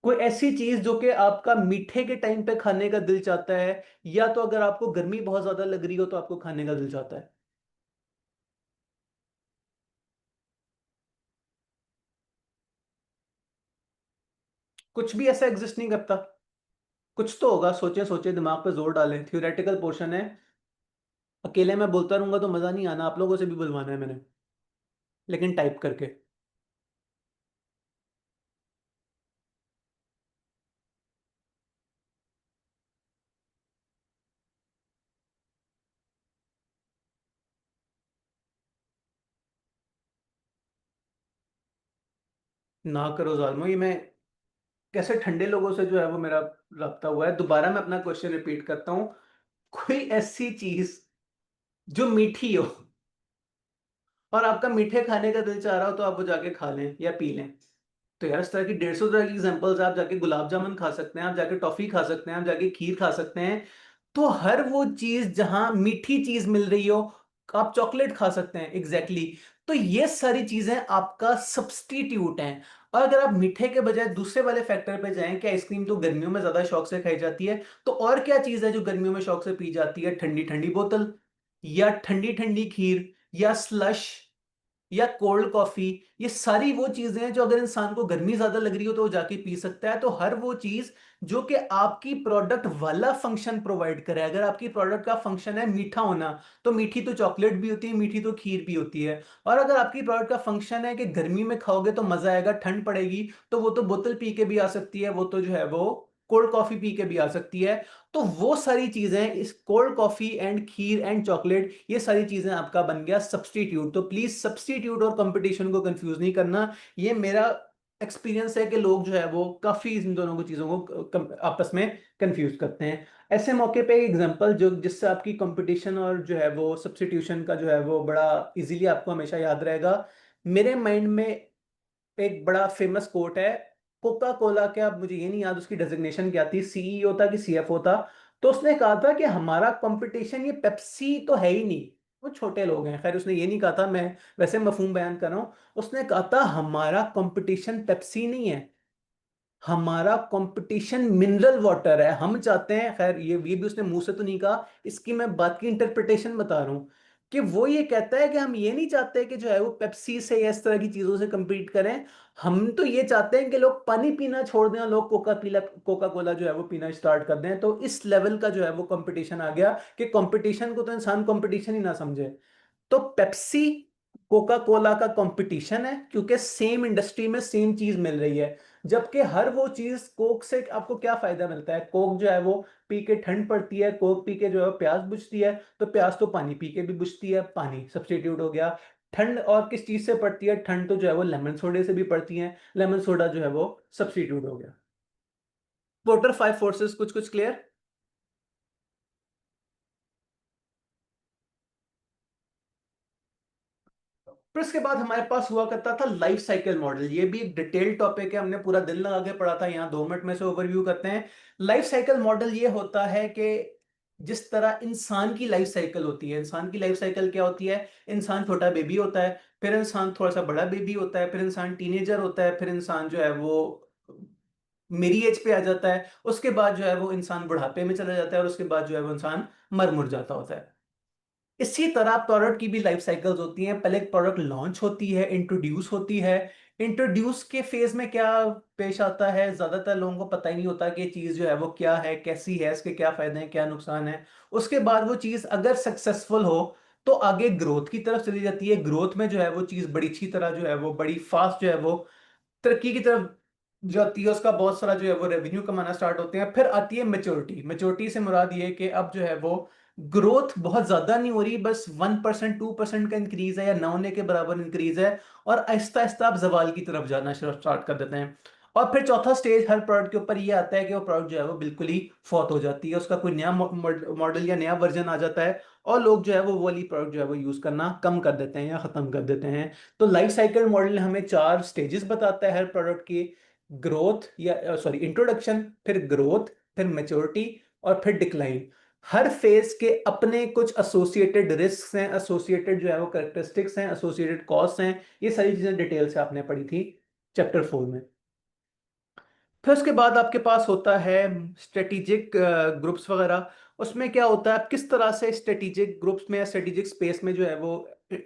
कोई ऐसी चीज जो कि आपका मीठे के टाइम पे खाने का दिल चाहता है, या तो अगर आपको गर्मी बहुत ज्यादा लग रही हो तो आपको खाने का दिल चाहता है? कुछ भी ऐसा एग्जिस्ट नहीं करता। कुछ तो होगा, सोचे सोचे दिमाग पे जोर डालें, थ्योरेटिकल पोर्शन है। अकेले मैं बोलता रहूंगा तो मजा नहीं आना, आप लोगों से भी बुलवाना है मैंने, लेकिन टाइप करके। ना करो जालमो, ये मैं कैसे ठंडे लोगों से जो है वो मेरा राब्ता हुआ है। दोबारा मैं अपना क्वेश्चन रिपीट करता हूँ। कोई ऐसी चीज जो मीठी हो और आपका मीठे खाने का दिल चाह रहा हो तो आप वो जाके खा लें या पी लें। तो यार इस तरह की 150 तरह की एग्जांपल्स, आप जाके गुलाब जामुन खा सकते हैं, आप जाके टॉफी खा सकते हैं, आप जाके खीर खा सकते हैं। तो हर वो चीज जहां मीठी चीज मिल रही हो, आप चॉकलेट खा सकते हैं, एग्जैक्टली exactly। तो ये सारी चीजें आपका सब्स्टिट्यूट हैं। और अगर आप मीठे के बजाय दूसरे वाले फैक्टर पे जाएं कि आइसक्रीम तो गर्मियों में ज्यादा शौक से खाई जाती है, तो और क्या चीज है जो गर्मियों में शौक से पी जाती है? ठंडी ठंडी बोतल, या ठंडी ठंडी खीर, या स्लश, या कोल्ड कॉफी। ये सारी वो चीजें हैं जो अगर इंसान को गर्मी ज्यादा लग रही हो तो वो जाके पी सकता है। तो हर वो चीज जो कि आपकी प्रोडक्ट वाला फंक्शन प्रोवाइड करे। अगर आपकी प्रोडक्ट का फंक्शन है मीठा होना, तो मीठी तो चॉकलेट भी होती है, मीठी तो खीर भी होती है। और अगर आपकी प्रोडक्ट का फंक्शन है कि गर्मी में खाओगे तो मजा आएगा, ठंड पड़ेगी, तो वो तो बोतल पी के भी आ सकती है, वो तो जो है वो कोल्ड कॉफी पी के भी आ सकती है। तो वो सारी चीजें, इस cold coffee and kheer and chocolate, ये सारी चीजें आपका बन गया सब्स्टिट्यूट। तो प्लीज सब्स्टिट्यूट और कंपटीशन को कंफ्यूज नहीं करना। ये मेरा एक्सपीरियंस है कि लोग जो है वो काफी इन दोनों को चीजों को आपस में कंफ्यूज करते हैं। ऐसे मौके पे एग्जांपल जो जिससे आपकी कंपटीशन और जो है वो सब्स्टिट्यूशन का जो है वो बड़ा इजीली आपको हमेशा याद रहेगा। मेरे माइंड में एक बड़ा फेमस कोट है कोका कोला के, अब मुझे ये नहीं याद उसकी डेजिग्नेशन क्या थी, सीईओ था कि सीएफओ था। तो उसने कहा था कि हमारा कंपटीशन ये पेप्सी तो है ही नहीं, वो छोटे लोग हैं। खैर उसने ये नहीं कहा था, मैं वैसे मफहूम बयान कर रहा हूँ। उसने कहा था हमारा कंपटीशन पेप्सी नहीं है, हमारा कंपटीशन मिनरल वाटर है। हम चाहते हैं, खैर ये भी उसने मुंह से तो नहीं कहा, इसकी मैं बात की इंटरप्रिटेशन बता रहा हूं, कि वो ये कहता है कि हम ये नहीं चाहते कि जो है वो पेप्सी से या इस तरह की चीजों से compete करें। हम तो ये चाहते हैं कि लोग पानी पीना छोड़ दें और लोग कोका कोला जो है वो पीना स्टार्ट कर दें। तो इस लेवल का जो है वो कंपटीशन आ गया कि कंपटीशन को तो इंसान कंपटीशन ही ना समझे। तो पेप्सी कोका कोला का कंपटीशन है, क्योंकि सेम इंडस्ट्री में सेम चीज मिल रही है। जबकि हर वो चीज, कोक से आपको क्या फायदा मिलता है? कोक जो है वो पी के ठंड पड़ती है, कोक पी के जो है प्यास बुझती है, तो प्यास तो पानी पी के भी बुझती है, पानी सब्स्टिट्यूट हो गया। ठंड और किस चीज से पड़ती है? ठंड तो जो है वो लेमन सोडे से भी पड़ती है, लेमन सोडा जो है वो सब्स्टिट्यूट हो गया। पोर्टर फाइव फोर्सेस कुछ कुछ क्लियर? फिर उसके बाद हमारे पास हुआ करता था लाइफ साइकिल मॉडल। ये भी एक डिटेल टॉपिक है, हमने पूरा दिन लगा के पढ़ा था, यहाँ 2 मिनट में से ओवरव्यू करते हैं। लाइफ साइकिल मॉडल ये होता है कि जिस तरह इंसान की लाइफ साइकिल होती है, इंसान की लाइफ साइकिल क्या होती है? इंसान छोटा बेबी होता है, फिर इंसान थोड़ा सा बड़ा बेबी होता है, फिर इंसान टीनेजर होता है, फिर इंसान जो है वो मेरी एज पे आ जाता है, उसके बाद जो है वो इंसान बुढ़ापे में चला जाता है, और उसके बाद जो है वो इंसान मर मुर जाता होता है। इसी तरह प्रोडक्ट की भी लाइफ साइकिल्स होती हैं। पहले एक प्रोडक्ट लॉन्च होती है, इंट्रोड्यूस होती है। इंट्रोड्यूस के फेज में क्या पेश आता है, ज्यादातर लोगों को पता ही नहीं होता कि ये चीज जो है वो क्या है, कैसी है, इसके क्या फायदे हैं, क्या नुकसान है। उसके बाद वो चीज अगर सक्सेसफुल हो तो आगे ग्रोथ की तरफ चली जाती है। ग्रोथ में जो है वो चीज बड़ी अच्छी तरह जो है वो बड़ी फास्ट जो है वो तरक्की की तरफ जाती है। उसका बहुत सारा जो है वो रेवेन्यू कमाना स्टार्ट होते हैं। फिर आती है मेच्योरिटी। मेच्योरिटी से मुराद ये है कि अब जो है वो ग्रोथ बहुत ज्यादा नहीं हो रही, बस 1% 2% का इंक्रीज है या ना होने के बराबर इंक्रीज है, और आहिस्ता आहिस्ता आप जवाल की तरफ जाना स्टार्ट कर देते हैं। और फिर चौथा स्टेज हर प्रोडक्ट के ऊपर ये आता है कि वो प्रोडक्ट जो है वो बिल्कुल ही फौत हो जाती है, उसका कोई नया मॉडल या नया वर्जन आ जाता है, और लोग जो है वो वाली प्रोडक्ट जो है वो यूज करना कम कर देते हैं या खत्म कर देते हैं। तो लाइफ साइकिल मॉडल हमें 4 स्टेजेस बताता है हर प्रोडक्ट की। ग्रोथ या सॉरी इंट्रोडक्शन, फिर ग्रोथ, फिर मेच्योरिटी, और फिर डिक्लाइन। हर फेज के अपने कुछ एसोसिएटेड रिस्क हैं, एसोसिएटेड जो है वो करेक्टरिस्टिक्स हैं, एसोसिएटेड कॉस्ट हैं। ये सारी चीजें डिटेल से आपने पढ़ी थी चैप्टर 4 में। फिर उसके बाद आपके पास होता है स्ट्रेटेजिक ग्रुप्स वगैरह। उसमें क्या होता है, आप किस तरह से स्ट्रेटेजिक ग्रुप्स में या स्ट्रेटेजिक स्पेस में जो है वो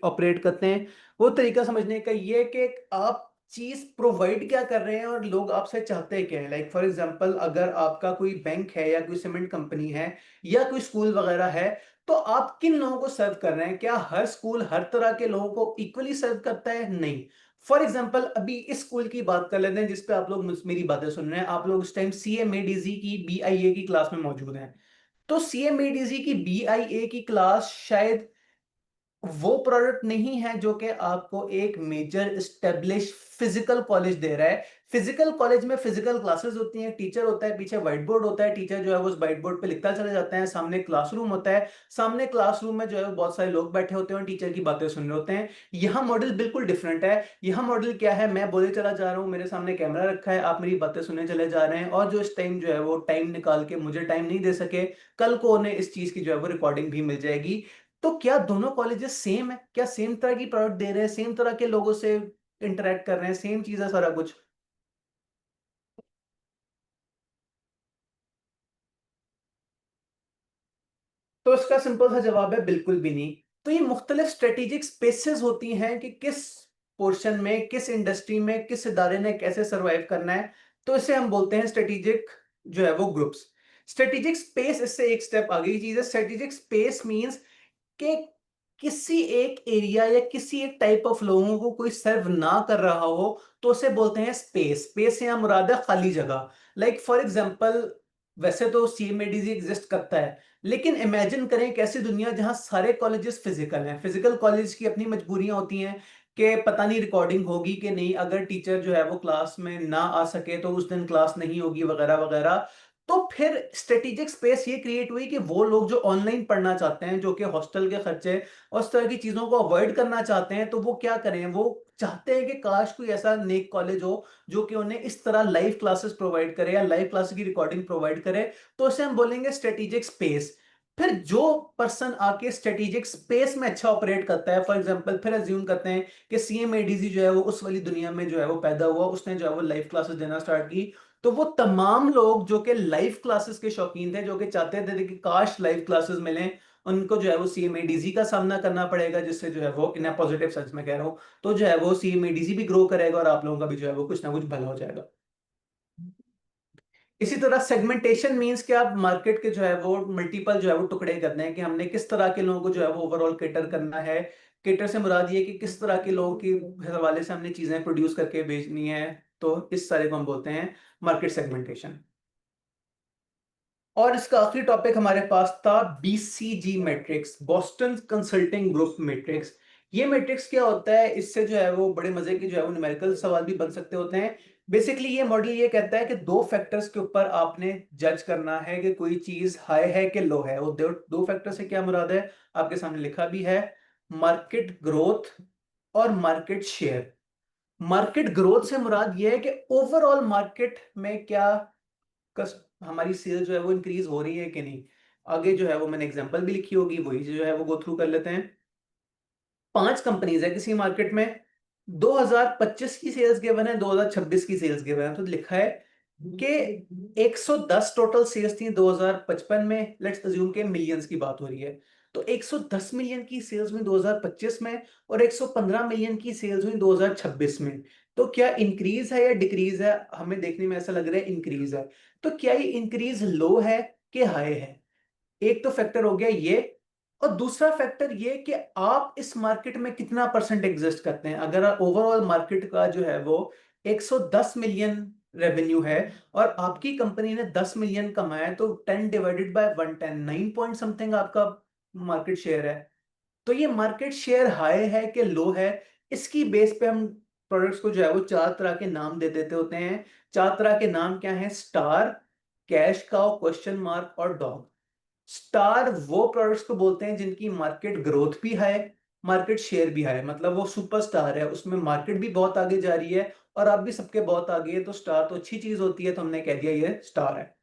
ऑपरेट करते हैं। वो तरीका समझने का ये है कि आप चीज प्रोवाइड क्या कर रहे हैं और लोग आपसे चाहते क्या है। लाइक फॉर एग्जांपल, अगर आपका कोई बैंक है या कोई सीमेंट कंपनी है या कोई स्कूल वगैरह है, तो आप किन लोगों को सर्व कर रहे हैं? क्या हर स्कूल हर तरह के लोगों को इक्वली सर्व करता है? नहीं। फॉर एग्जाम्पल, अभी इस स्कूल की बात कर लेते हैं जिसपे आप लोग मेरी बातें सुन रहे हैं। आप लोग इस टाइम सीएमएडीजी की बीआईए की क्लास में मौजूद हैं। तो सीएमएडीजी की बीआईए की क्लास शायद वो प्रोडक्ट नहीं है जो कि आपको एक मेजर स्टेब्लिश फिजिकल कॉलेज दे रहा है। फिजिकल कॉलेज में फिजिकल क्लासेस होती हैं, टीचर होता है, पीछे व्हाइट बोर्ड होता है, टीचर जो है वो उस व्हाइट बोर्ड पे लिखता चला जाता है, सामने क्लासरूम होता है, सामने क्लासरूम में जो है वो बहुत सारे लोग बैठे होते हैं और टीचर की बातें सुन रहे होते हैं। यहाँ मॉडल बिल्कुल डिफरेंट है। यहाँ मॉडल क्या है, मैं बोले चला जा रहा हूँ, मेरे सामने कैमरा रखा है, आप मेरी बातें सुनने चले जा रहे हैं, और जो इस टाइम जो है वो टाइम निकाल के मुझे टाइम नहीं दे सके, कल को उन्हें इस चीज की जो है वो रिकॉर्डिंग भी मिल जाएगी। तो क्या दोनों कॉलेजेस सेम है? क्या सेम तरह की प्रोडक्ट दे रहे हैं, सेम तरह के लोगों से इंटरेक्ट कर रहे हैं, सेम चीज है सारा कुछ? तो इसका सिंपल सा जवाब है बिल्कुल भी नहीं। तो ये मुख्तलिफ स्ट्रेटेजिक स्पेसेस होती हैं कि किस पोर्शन में, किस इंडस्ट्री में, किस इदारे ने कैसे सरवाइव करना है। तो इसे हम बोलते हैं स्ट्रेटेजिक जो है वो ग्रुप्स। स्ट्रेटेजिक स्पेस इससे एक स्टेप आगे की चीज है। स्ट्रेटेजिक स्पेस मींस कि किसी एक एरिया या किसी एक टाइप ऑफ लोगों को कोई सर्व ना कर रहा हो, तो उसे बोलते हैं स्पेस। स्पेस से हम मुराद है खाली जगह। लाइक फॉर एग्जांपल, वैसे तो सीएमएडीजी एग्जिस्ट करता है, लेकिन इमेजिन करें एक ऐसी दुनिया जहां सारे कॉलेजेस फिजिकल हैं। फिजिकल कॉलेज की अपनी मजबूरियां होती हैं कि पता नहीं रिकॉर्डिंग होगी कि नहीं, अगर टीचर जो है वो क्लास में ना आ सके तो उस दिन क्लास नहीं होगी वगैरह वगैरह। तो फिर स्ट्रेटेजिक स्पेस ये क्रिएट हुई कि वो लोग जो ऑनलाइन पढ़ना चाहते हैं, जो कि हॉस्टल के खर्चे और उस तरह की चीजों को अवॉइड करना चाहते हैं, तो वो क्या करें, वो चाहते हैं कि काश कोई ऐसा नेक कॉलेज हो जो कि उन्हें इस तरह लाइव क्लासेस प्रोवाइड करे या लाइव क्लास की रिकॉर्डिंग प्रोवाइड करे। तो उसे हम बोलेंगे स्ट्रेटेजिक स्पेस। फिर जो पर्सन आके स्ट्रेटेजिक स्पेस में अच्छा ऑपरेट करता है, फॉर एग्जांपल फिर अज्यूम करते हैं कि सीएमएडीसी जो है वो उस वाली दुनिया में जो है वो पैदा हुआ, उसने जो है वो लाइव क्लासेस देना स्टार्ट की। तो वो तमाम लोग जो कि लाइव क्लासेस के शौकीन थे, जो कि चाहते थे कि काश लाइव क्लासेस मिलें, उनको जो है वो सीएमएडीसी का सामना करना पड़ेगा, जिससे जो है वो इन पॉजिटिव सेंस में कह रहा हूँ, तो जो है वो सीएमएडीसी भी ग्रो करेगा और आप लोगों का भी जो है वो कुछ ना कुछ भला हो जाएगा। इसी तरह सेगमेंटेशन मींस कि आप मार्केट के जो है वो मल्टीपल जो है वो टुकड़े करने हैं, कि हमने किस तरह के लोगों को जो है वो ओवरऑल केटर करना है। केटर से मुराद ये कि किस तरह के लोगों के हवाले से हमने चीजें प्रोड्यूस करके बेचनी है। तो इस सारे को हम बोलते हैं मार्केट सेगमेंटेशन। और इसका आखिरी टॉपिक हमारे पास था BCG matrix, Boston consulting group matrix. ये मैट्रिक्स क्या होता है, इससे जो है वो बड़े मजे के जो है वो न्यूमेरिकल सवाल भी बन सकते होते हैं। बेसिकली ये मॉडल ये कहता है कि दो फैक्टर्स के ऊपर आपने जज करना है कि कोई चीज हाई है कि लो है। वो दो फैक्टर से क्या मुराद है, आपके सामने लिखा भी है, मार्केट ग्रोथ और मार्केट शेयर। मार्केट ग्रोथ से मुराद ये है कि ओवरऑल मार्केट में क्या हमारी सेल जो है वो इंक्रीज हो रही है कि नहीं। आगे जो है वो मैंने एग्जांपल भी लिखी होगी, वही जो है वो गो थ्रू कर लेते हैं। पांच कंपनीज है किसी मार्केट में, 2025 की सेल्स गिवन है, 2026 की सेल्स गिवन है, तो लिखा है कि 110 टोटल सेल्स थी 2055 में। लेट्स अज्यूम के मिलियंस की बात हो रही है। तो 110 मिलियन की सेल्स हुई 2025 में और 115 मिलियन की सेल्स हुई 2026 में। तो क्या इंक्रीज है या डिक्रीज है, हमें देखने में ऐसा लग रहा है इंक्रीज है। तो क्या ये इंक्रीज लो है कि हाई है। एक तो फैक्टर हो गया ये। और दूसरा फैक्टर ये कि आप इस मार्केट में कितना परसेंट एग्जिस्ट करते हैं। अगर ओवरऑल मार्केट का जो है वो 110 मिलियन रेवेन्यू है और आपकी कंपनी ने 10 मिलियन कमाया, तो 10 डिवाइडेड बाय 110, 9 पॉइंट समथिंग आपका मार्केट शेयर है। तो ये मार्केट शेयर हाई है कि लो है, इसकी बेस पे हम प्रोडक्ट्स को जो है वो चार तरह के नाम दे देते होते हैं। चार तरह के नाम क्या हैं, star, cash cow, question mark और डॉग। स्टार वो प्रोडक्ट्स को बोलते हैं जिनकी मार्केट ग्रोथ भी है, मार्केट शेयर भी है, मतलब वो सुपरस्टार है, उसमें मार्केट भी बहुत आगे जा रही है और आप भी सबके बहुत आगे है, तो स्टार तो अच्छी चीज होती है, तो हमने कह दिया ये स्टार है।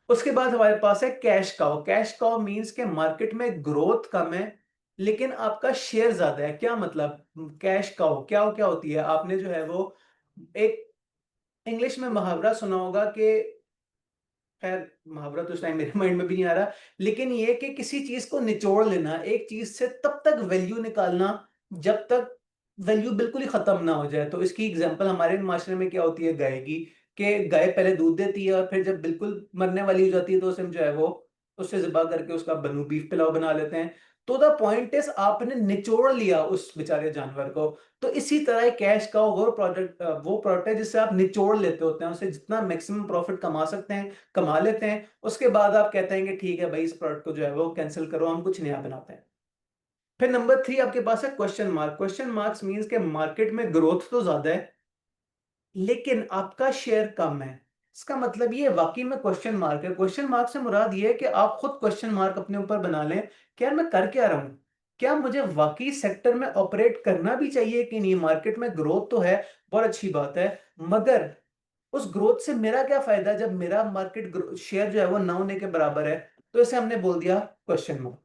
उसके बाद हमारे पास है cash cow. Cash cow means के मार्केट में ग्रोथ कम है लेकिन आपका शेयर ज्यादा है। क्या मतलब, कैश काउ क्या क्या होती है, आपने जो है वो एक इंग्लिश में मुहावरा सुना होगा कि, खैर मुहावरा तो उस टाइम मेरे माइंड में भी नहीं आ रहा, लेकिन ये कि किसी चीज को निचोड़ लेना, एक चीज से तब तक वैल्यू निकालना जब तक वैल्यू बिल्कुल ही खत्म ना हो जाए। तो इसकी एग्जांपल हमारे माशरे में क्या होती है, गाय की, कि गाय पहले दूध देती है और फिर जब बिल्कुल मरने वाली हो जाती है तो उसे हम जो है वो उससे ज़िबा करके उसका बनू बीफ पिलाव बना लेते हैं। तो द पॉइंट इज आपने निचोड़ लिया उस बेचारे जानवर को। तो इसी तरह कैश का वो प्रोडक्ट है जिससे आप निचोड़ लेते होते हैं, उससे जितना मैक्सिमम प्रॉफिट कमा सकते हैं कमा लेते हैं। उसके बाद आप कहते हैं कि ठीक है भाई, इस प्रोडक्ट को जो है वो कैंसिल करो, हम कुछ नया बनाते हैं। फिर नंबर 3 आपके पास है question mark. Question marks means के मार्केट में ग्रोथ तो ज्यादा है लेकिन आपका शेयर कम है। इसका मतलब ये वाकई में क्वेश्चन मार्क है। क्वेश्चन मार्क से मुराद ये है कि आप खुद क्वेश्चन मार्क अपने ऊपर बना लें कि यार मैं कर क्या रहा हूं, क्या मुझे वाकई सेक्टर में ऑपरेट करना भी चाहिए कि नहीं। मार्केट में ग्रोथ तो है, बहुत अच्छी बात है, मगर उस ग्रोथ से मेरा क्या फायदा जब मेरा मार्केट शेयर जो है वो ना होने के बराबर है। तो इसे हमने बोल दिया क्वेश्चन मार्क।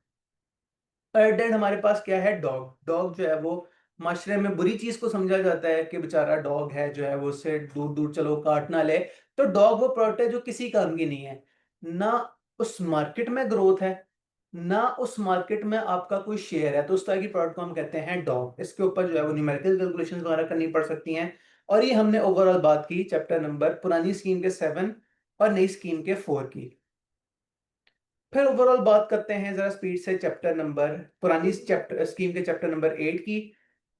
थर्ड एंड हमारे पास क्या है, डॉग। डॉग जो है वो माशरे में बुरी चीज को समझा जाता है कि बेचारा डॉग है जो है वो उससे दूर दूर चलो काट ना ले। तो डॉग वो प्रोडक्ट है जो किसी काम की नहीं है, ना उस मार्केट में ग्रोथ है, ना उस मार्केट में आपका कोई शेयर है। तो उस तरह की प्रोडक्ट को हम कहते हैं डॉग। इसके ऊपर जो है वो न्यूमेरिकल कैलकुलेशन वगैरह करनी पड़ सकती हैं। और ये हमने ओवरऑल बात की चैप्टर नंबर पुरानी स्कीम के 7 और नई स्कीम के 4 की। फिर ओवरऑल बात करते हैं जरा स्पीड से चैप्टर नंबर पुरानी चैप्टर स्कीम के चैप्टर नंबर 8 की।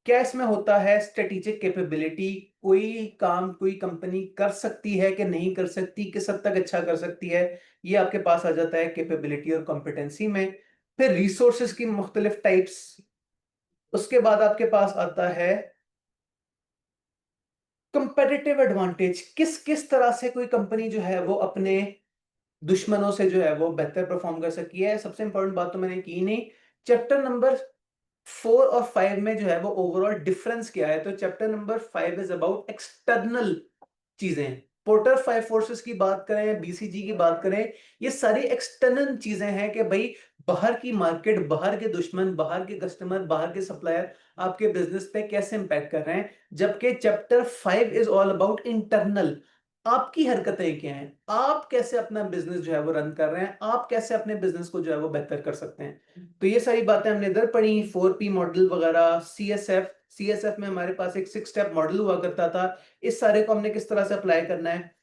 क्या इसमें होता है, स्ट्रेटेजिक कैपेबिलिटी, कोई काम कोई कंपनी कर सकती है कि नहीं कर सकती, किस हद तक अच्छा कर सकती है, ये आपके पास आ जाता है कैपेबिलिटी और कॉम्पिटेंसी में। फिर रिसोर्सेज की मुख्तलिफ टाइप्स। उसके बाद आपके पास आता है कंपेटिटिव एडवांटेज, किस किस तरह से कोई कंपनी जो है वो अपने दुश्मनों से जो है वो बेहतर परफॉर्म कर सकी है। सबसे इंपॉर्टेंट बात तो मैंने की नहीं। चैप्टर नंबर 4 और 5 में जो है वो ओवरऑल डिफरेंस क्या है। तो chapter number 5 is about external चीजें, पोर्टर फाइव फोर्सेस की बात करें, बीसीजी की बात करें, ये सारी एक्सटर्नल चीजें हैं कि भाई बाहर की मार्केट, बाहर के दुश्मन, बाहर के कस्टमर, बाहर के सप्लायर आपके बिजनेस पे कैसे इंपैक्ट कर रहे हैं। जबकि chapter 5 is all about internal, आपकी हरकतें क्या हैं, आप कैसे अपना बिजनेस जो है वो रन कर रहे हैं, आप कैसे अपने बिजनेस को जो है वो बेहतर कर सकते हैं। तो ये सारी बातें हमने इधर पढ़ी, 4P मॉडल वगैरह, सीएसएफ में हमारे पास एक 6 स्टेप मॉडल हुआ करता था, इस सारे को हमने किस तरह से अप्लाई करना है।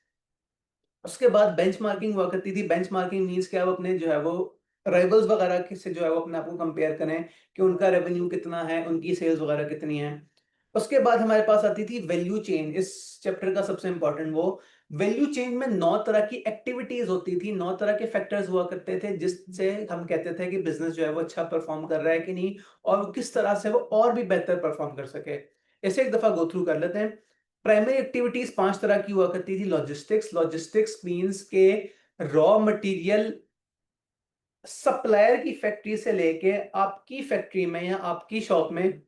उसके बाद बेंचमार्किंग हुआ करती थी। बेंचमार्किंग मींस क्या, वो अपने जो है वो राइवल्स वगैरह से जो है वो अपने आप को कंपेयर करें कि उनका रेवेन्यू कितना है, उनकी सेल्स वगैरह कितनी है। उसके बाद हमारे पास आती थी वैल्यू चेन, इस चैप्टर का सबसे इंपॉर्टेंट वो। वैल्यू चेन में 9 तरह की एक्टिविटीज होती थी, 9 तरह के फैक्टर्स हुआ करते थे जिससे हम कहते थे कि बिजनेस जो है वो अच्छा परफॉर्म कर रहा है कि नहीं, और वो किस तरह से वो और भी बेहतर परफॉर्म कर सके। इसे एक दफा गो थ्रू कर लेते हैं। प्राइमरी एक्टिविटीज 5 तरह की हुआ करती थी। लॉजिस्टिक्स, लॉजिस्टिक्स मींस के रॉ मटेरियल सप्लायर की फैक्ट्री से लेके आपकी फैक्ट्री में या आपकी शॉप में,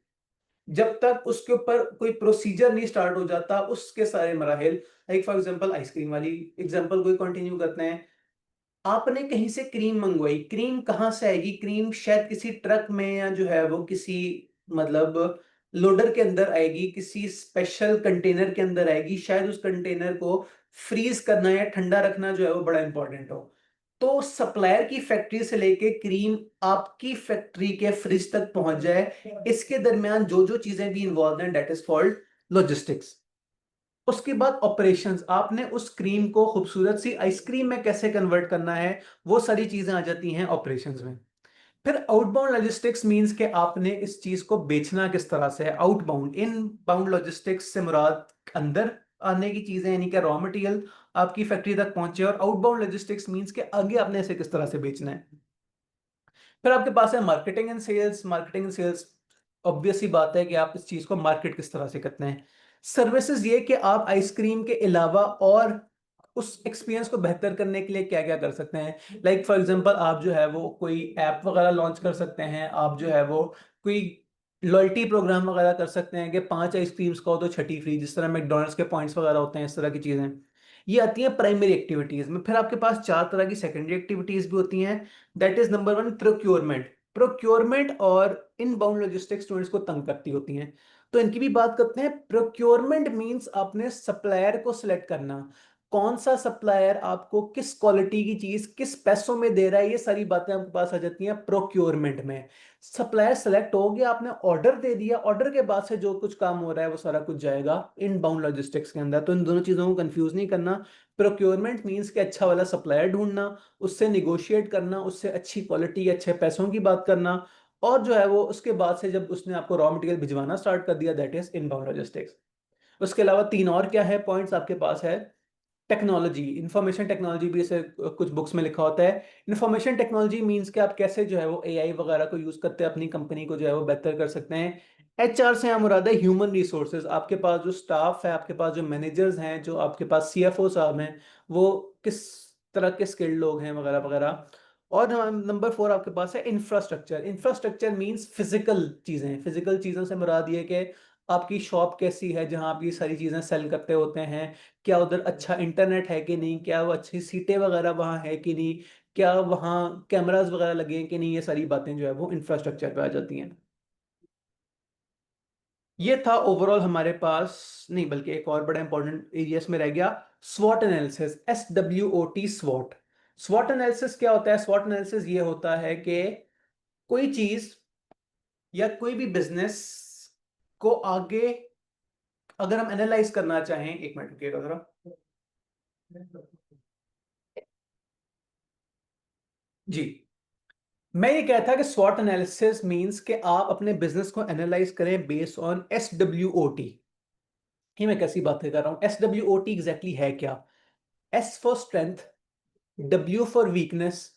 जब तक उसके ऊपर कोई प्रोसीजर नहीं स्टार्ट हो जाता, उसके सारे मराहिल। लाइक फॉर एग्जांपल आइसक्रीम वाली एग्जांपल को कंटिन्यू करते हैं। आपने कहीं से क्रीम मंगवाई, क्रीम कहाँ से आएगी, क्रीम शायद किसी ट्रक में या जो है वो किसी मतलब लोडर के अंदर आएगी, किसी स्पेशल कंटेनर के अंदर आएगी। शायद उस कंटेनर को फ्रीज करना या ठंडा रखना जो है वो बड़ा इंपॉर्टेंट हो। तो सप्लायर की फैक्ट्री से लेके क्रीम आपकी फैक्ट्री के फ्रिज तक पहुंच जाए, इसके दरमियान जो जो चीजें भी इन्वॉल्व हैं, दैट इज कॉल्ड लॉजिस्टिक्स। उसके बाद ऑपरेशंस, आपने उस क्रीम को खूबसूरत सी आइसक्रीम में कैसे कन्वर्ट करना है, वो सारी चीजें आ जाती हैं ऑपरेशंस में। फिर आउटबाउंड लॉजिस्टिक्स मींस के आपने इस चीज को बेचना किस तरह से है। आउटबाउंड, इनबाउंड लॉजिस्टिक्स से मुराद अंदर आने की चीजें, यानी कि रॉ मटेरियल आपकी फैक्ट्री तक पहुंचे, और आउटबाउंड लॉजिस्टिक्स मींस के आगे आपने इसे किस तरह से बेचना है। फिर आपके पास है marketing and sales. Marketing and sales, obvious ही बात है कि आप इस चीज को मार्केट किस तरह से करते हैं। सर्विसेज, ये कि आप आइसक्रीम के अलावा और उस एक्सपीरियंस को बेहतर करने के लिए क्या क्या कर सकते हैं। लाइक फॉर एग्जांपल आप जो है वो कोई ऐप वगैरह लॉन्च कर सकते हैं, आप जो है वो कोई लॉयल्टी प्रोग्राम वगैरह कर सकते हैं कि 5 आइसक्रीम्स का हो तो छठी फ्री, जिस तरह मैकडोनल्ड्स के पॉइंट्स वगैरह होते हैं, इस तरह की चीजें। ये आती है प्राइमरी एक्टिविटीज में। फिर आपके पास 4 तरह की सेकेंडरी एक्टिविटीज भी होती हैं। That is number 1 procurement. Procurement और इनबाउंड लॉजिस्टिक्स स्टूडेंट्स को तंग करती होती हैं, तो इनकी भी बात करते हैं। प्रोक्योरमेंट मींस आपने सप्लायर को सिलेक्ट करना, कौन सा सप्लायर आपको किस क्वालिटी की चीज किस पैसों में दे रहा है, ये सारी बातें आपके पास आ जाती हैं प्रोक्योरमेंट में। सप्लायर सेलेक्ट हो गया, आपने ऑर्डर दे दिया, ऑर्डर के बाद से जो कुछ काम हो रहा है वो सारा कुछ जाएगा इनबाउंड लॉजिस्टिक्स के अंदर। तो इन दोनों चीजों को कंफ्यूज नहीं करना। प्रोक्योरमेंट मींस के अच्छा वाला सप्लायर ढूंढना, उससे निगोशिएट करना, उससे अच्छी क्वालिटी अच्छे पैसों की बात करना, और जो है वो उसके बाद से जब उसने आपको रॉ मटेरियल भिजवाना स्टार्ट कर दिया, दैट इज इनबाउंड लॉजिस्टिक्स। उसके अलावा 3 और क्या है पॉइंट्स आपके पास है। टेक्नोलॉजी, इंफॉर्मेशन टेक्नोलॉजी भी इसे कुछ बुक्स में लिखा होता है। इंफॉर्मेशन टेक्नोलॉजी मींस कि आप कैसे जो है वो एआई वगैरह को यूज करते हैं अपनी कंपनी को जो है वो बेहतर कर सकते हैं। एचआर से हम मुराद है ह्यूमन रिसोर्सेज, आपके पास जो स्टाफ है, आपके पास जो मैनेजर्स हैं, जो आपके पास सीएफओ साहब हैं, वो किस तरह के स्किल्ड लोग हैं वगैरह वगैरह। और नंबर 4 आपके पास है इंफ्रास्ट्रक्चर। इंफ्रास्ट्रक्चर मींस फिजिकल चीजें, फिजिकल चीजों से मुराद ये कि आपकी शॉप कैसी है जहां आप ये सारी चीजें सेल करते होते हैं, क्या उधर अच्छा इंटरनेट है कि नहीं, क्या वो अच्छी सीटें वगैरह वहाँ है कि नहीं, क्या वहाँ कैमरास वगैरह लगे हैं कि नहीं, ये सारी बातें जो है वो इंफ्रास्ट्रक्चर पे आ जाती हैं। ये था ओवरऑल हमारे पास, नहीं बल्कि एक और बड़ा इंपॉर्टेंट एरियाज में रह गया, स्वॉट एनालिसिस, SWOT, स्वॉट। स्वॉट एनालिसिस क्या होता है? स्वॉट एनालिसिस ये होता है कि कोई चीज या कोई भी बिजनेस को आगे अगर हम एनालाइज करना चाहें, एक मिनट रुकिएगा जरा। जी, मैं ये कहता कि स्वॉट एनालिसिस मींस कि आप अपने बिजनेस को एनालाइज करें बेस्ड ऑन SWOT। ये मैं कैसी बातें कर रहा हूं? SWOT एग्जैक्टली है क्या? S for strength, W for weakness,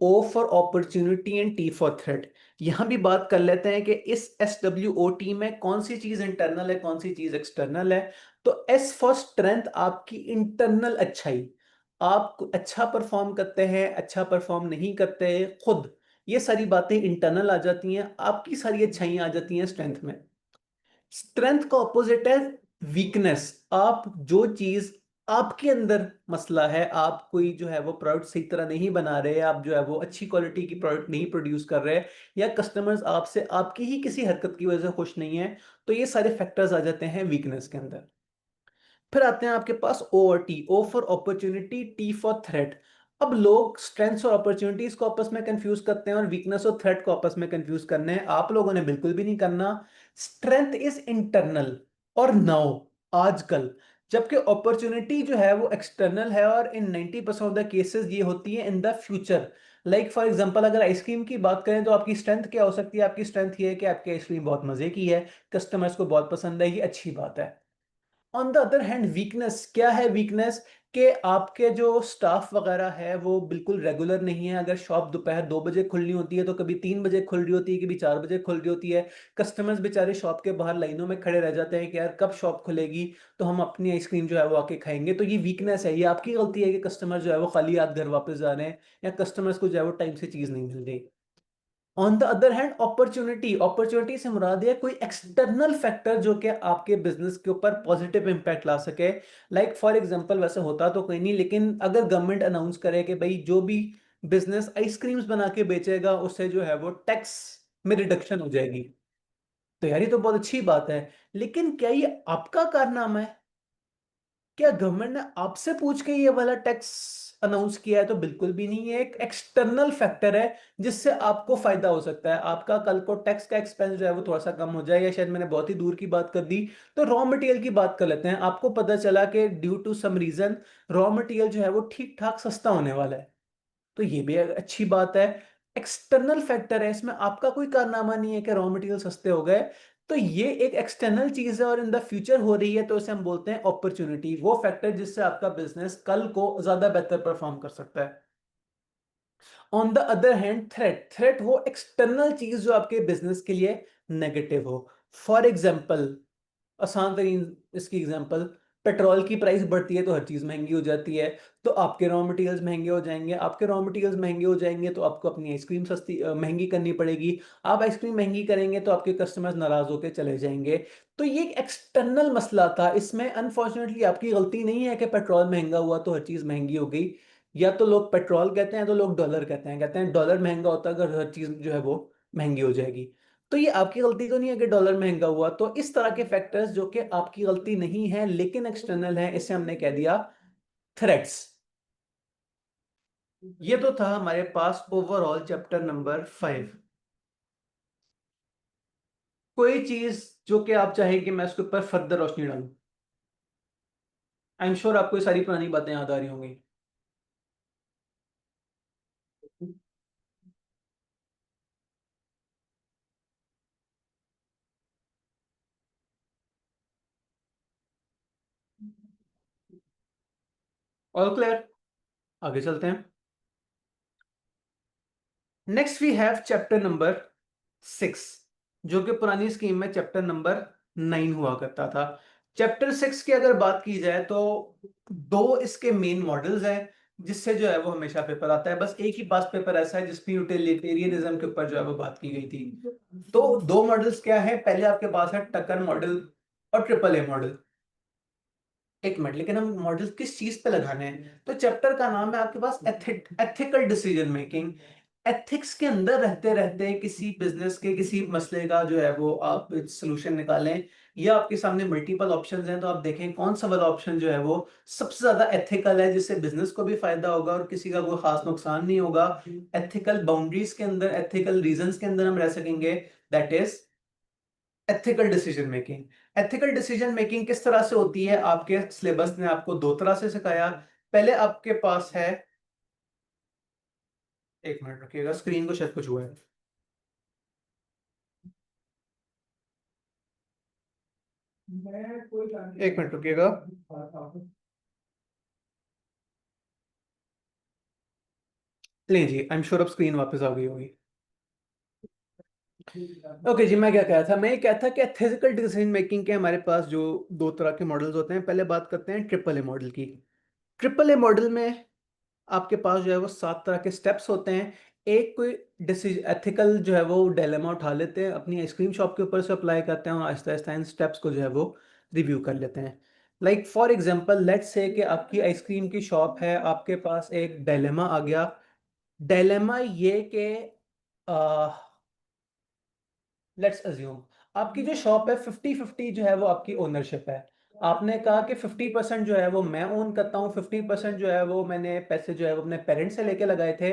O for opportunity and T for threat. यहां भी बात कर लेते हैं कि इस SWOT में कौन सी चीज इंटरनल है, कौन सी चीज एक्सटर्नल है। तो S फॉर स्ट्रेंथ, आपकी इंटरनल अच्छाई, आप अच्छा परफॉर्म करते हैं, अच्छा परफॉर्म नहीं करते खुद, ये सारी बातें इंटरनल आ जाती हैं, आपकी सारी अच्छाइयां आ जाती हैं स्ट्रेंथ में। स्ट्रेंथ का ऑपोजिट है वीकनेस, आप जो चीज आपके अंदर मसला है, आप कोई जो है वो प्रोडक्ट सही तरह नहीं बना रहे, आप जो है वो अच्छी क्वालिटी की प्रोडक्ट नहीं प्रोड्यूस कर रहे, या कस्टमर्स आपसे आपकी ही किसी हरकत की वजह से खुश नहीं है, तो ये सारे फैक्टर्स आ जाते हैं वीकनेस के अंदर। फिर आते हैं आपके पास ओ और T. O for opportunity, T for threat. अब लोग स्ट्रेंथ्स और अपॉर्चुनिटीज को आपस में कंफ्यूज करते हैं और वीकनेस और थ्रेट को आपस में कंफ्यूज करने हैं। आप लोगों ने बिल्कुल भी नहीं करना। स्ट्रेंथ इज इंटरनल और नाउ, आजकल, जबकि अपॉर्चुनिटी जो है वो एक्सटर्नल है, और इन 90% ऑफ द केसेस ये होती है in the future. Like for example, अगर आइसक्रीम की बात करें तो आपकी स्ट्रेंथ क्या हो सकती है? आपकी स्ट्रेंथ ये है कि आपकी आइसक्रीम बहुत मजे की है, कस्टमर्स को बहुत पसंद है, ये अच्छी बात है। On the other hand weakness क्या है? वीकनेस कि आपके जो स्टाफ वगैरह है वो बिल्कुल रेगुलर नहीं है। अगर शॉप दोपहर 2 बजे खुलनी होती है तो कभी 3 बजे खुल रही होती है, कभी 4 बजे खुल रही होती है। कस्टमर्स बेचारे शॉप के बाहर लाइनों में खड़े रह जाते हैं कि यार कब शॉप खुलेगी तो हम अपनी आइसक्रीम जो है वो आके खाएंगे। तो ये वीकनेस है, ये आपकी गलती है कि कस्टमर जो है वो खाली हाथ घर वापस जा रहे हैं, या कस्टमर्स को जो है वो टाइम से चीज नहीं मिल रही। On the other hand opportunity, opportunity से मुराद है कोई एक्सटर्नल फैक्टर जो कि आपके बिजनेस के ऊपर पॉजिटिव इंपैक्ट ला सके। लाइक फॉर एग्जांपल, वैसे होता तो कोई नहीं, लेकिन अगर गवर्नमेंट अनाउंस करे कि भाई जो भी बिजनेस आइसक्रीम्स बना के बेचेगा उससे जो है वो टैक्स में रिडक्शन हो जाएगी, तो यार ये तो बहुत अच्छी बात है। लेकिन क्या ये आपका कारनामा है? क्या गवर्नमेंट ने आपसे पूछ के ये वाला टैक्स अनाउंस किया है? तो बिल्कुल भी नहीं है। एक एक्सटर्नल फैक्टर है जिससे आपको फायदा हो सकता है। आपका कल को टैक्स का एक्सपेंस जो है वो थोड़ा सा कम हो जाए, या शायद मैंने बहुत ही दूर की बात कर दी। तो रॉ मटेरियल की बात कर लेते हैं। आपको पता चला कि due to some reason raw material जो है वो ठीक ठाक सस्ता होने वाला है, तो ये भी एक अच्छी बात है। एक्सटर्नल फैक्टर है, इसमें आपका कोई कारनामा नहीं है कि रॉ मटेरियल सस्ते हो गए। तो ये एक एक्सटर्नल चीज है और इन द फ्यूचर हो रही है, तो इसे हम बोलते हैं अपॉर्चुनिटी, वो फैक्टर जिससे आपका बिजनेस कल को ज्यादा बेहतर परफॉर्म कर सकता है। On the other hand threat, threat वो एक्सटर्नल चीज जो आपके बिजनेस के लिए नेगेटिव हो। फॉर एग्जाम्पल, आसान तरीन इसकी एग्जांपल, पेट्रोल की प्राइस बढ़ती है तो हर चीज महंगी हो जाती है, तो आपके रॉ मटेरियल्स महंगे हो जाएंगे। आपके रॉ मटेरियल्स महंगे हो जाएंगे तो आपको अपनी आइसक्रीम सस्ती महंगी करनी पड़ेगी। आप आइसक्रीम महंगी करेंगे तो आपके कस्टमर्स नाराज होकर चले जाएंगे। तो ये एक एक्सटर्नल मसला था, इसमें अनफॉर्चुनेटली आपकी गलती नहीं है कि पेट्रोल महंगा हुआ तो हर चीज महंगी हो गई। या तो लोग पेट्रोल कहते हैं तो लोग डॉलर कहते हैं, डॉलर महंगा होता है अगर हर चीज जो है वो महंगी हो जाएगी। तो ये आपकी गलती तो नहीं है कि डॉलर महंगा हुआ। तो इस तरह के फैक्टर्स जो कि आपकी गलती नहीं है लेकिन एक्सटर्नल है, इसे हमने कह दिया थ्रेट्स। ये तो था हमारे पास ओवरऑल चैप्टर नंबर 5। कोई चीज जो कि आप चाहें कि मैं उसके ऊपर फर्दर रोशनी डालूं? आई एम श्योर आपको ये सारी पुरानी बातें याद आ रही होंगी। All clear? आगे चलते हैं। Next we have chapter number 6, जो कि पुरानी स्कीम में चैप्टर नंबर 9 हुआ करता था। चैप्टर 6 की अगर बात की जाए तो दो इसके मेन मॉडल्स हैं जिससे जो है वो हमेशा पेपर आता है। बस एक ही पास पेपर ऐसा है जिसपे यूटिलिटेरियनिज्म के ऊपर जो है वो बात की गई थी। तो दो मॉडल्स क्या है? पहले आपके पास है टकर मॉडल और ट्रिपल ए मॉडल। एक मिनट, लेकिन हम मॉडल किस चीज पे लगाने हैं? तो चैप्टर का नाम है आपके पास एथिकल डिसीजन मेकिंग। एथिक्स के अंदर रहते रहते किसी बिजनेस के किसी मसले का जो है वो आप सोल्यूशन निकालें, या आपके सामने मल्टीपल ऑप्शंस हैं तो आप देखें कौन सा वाला ऑप्शन जो है वो सबसे ज्यादा एथिकल है, जिससे बिजनेस को भी फायदा होगा और किसी का कोई खास नुकसान नहीं होगा। एथिकल बाउंड्रीज के अंदर, एथिकल रीजंस के अंदर हम रह सकेंगे। That is ethical decision making. Ethical decision making किस तरह से होती है? आपके सिलेबस ने आपको दो तरह से सिखाया। पहले आपके पास है, एक मिनट रखिएगा, स्क्रीन को शायद कुछ हुआ है। एक मिनट रुकिएगा। ले जी, आई एम श्योर अब स्क्रीन वापस आ गई होगी। ओके जी, मैं क्या कह रहा था? मैं ये कहता कि एथिकल डिसीजन मेकिंग के हमारे पास जो दो तरह के मॉडल्स होते हैं, पहले बात करते हैं ट्रिपल ए मॉडल की। ट्रिपल ए मॉडल में आपके पास जो है वो 7 तरह के स्टेप्स होते हैं। एक कोई डिसीजन एथिकल जो है वो डायलेमा उठा लेते हैं, अपनी आइसक्रीम शॉप के ऊपर से अप्लाई करते हैं और आहिस्ता आहिस्ता इन स्टेप्स को जो है वो रिव्यू कर लेते हैं। Like for example let's say कि आपकी आइसक्रीम की शॉप है, आपके पास एक डायलेमा आ गया। डायलेमा ये कि लेट्स अज्यूम आपकी जो शॉप है 50-50 जो है वो आपकी ओनरशिप है। आपने कहा कि 50% जो है वो मैं ओन करता हूँ, 50% जो है वो मैंने पैसे जो है वो अपने पेरेंट्स से लेके लगाए थे।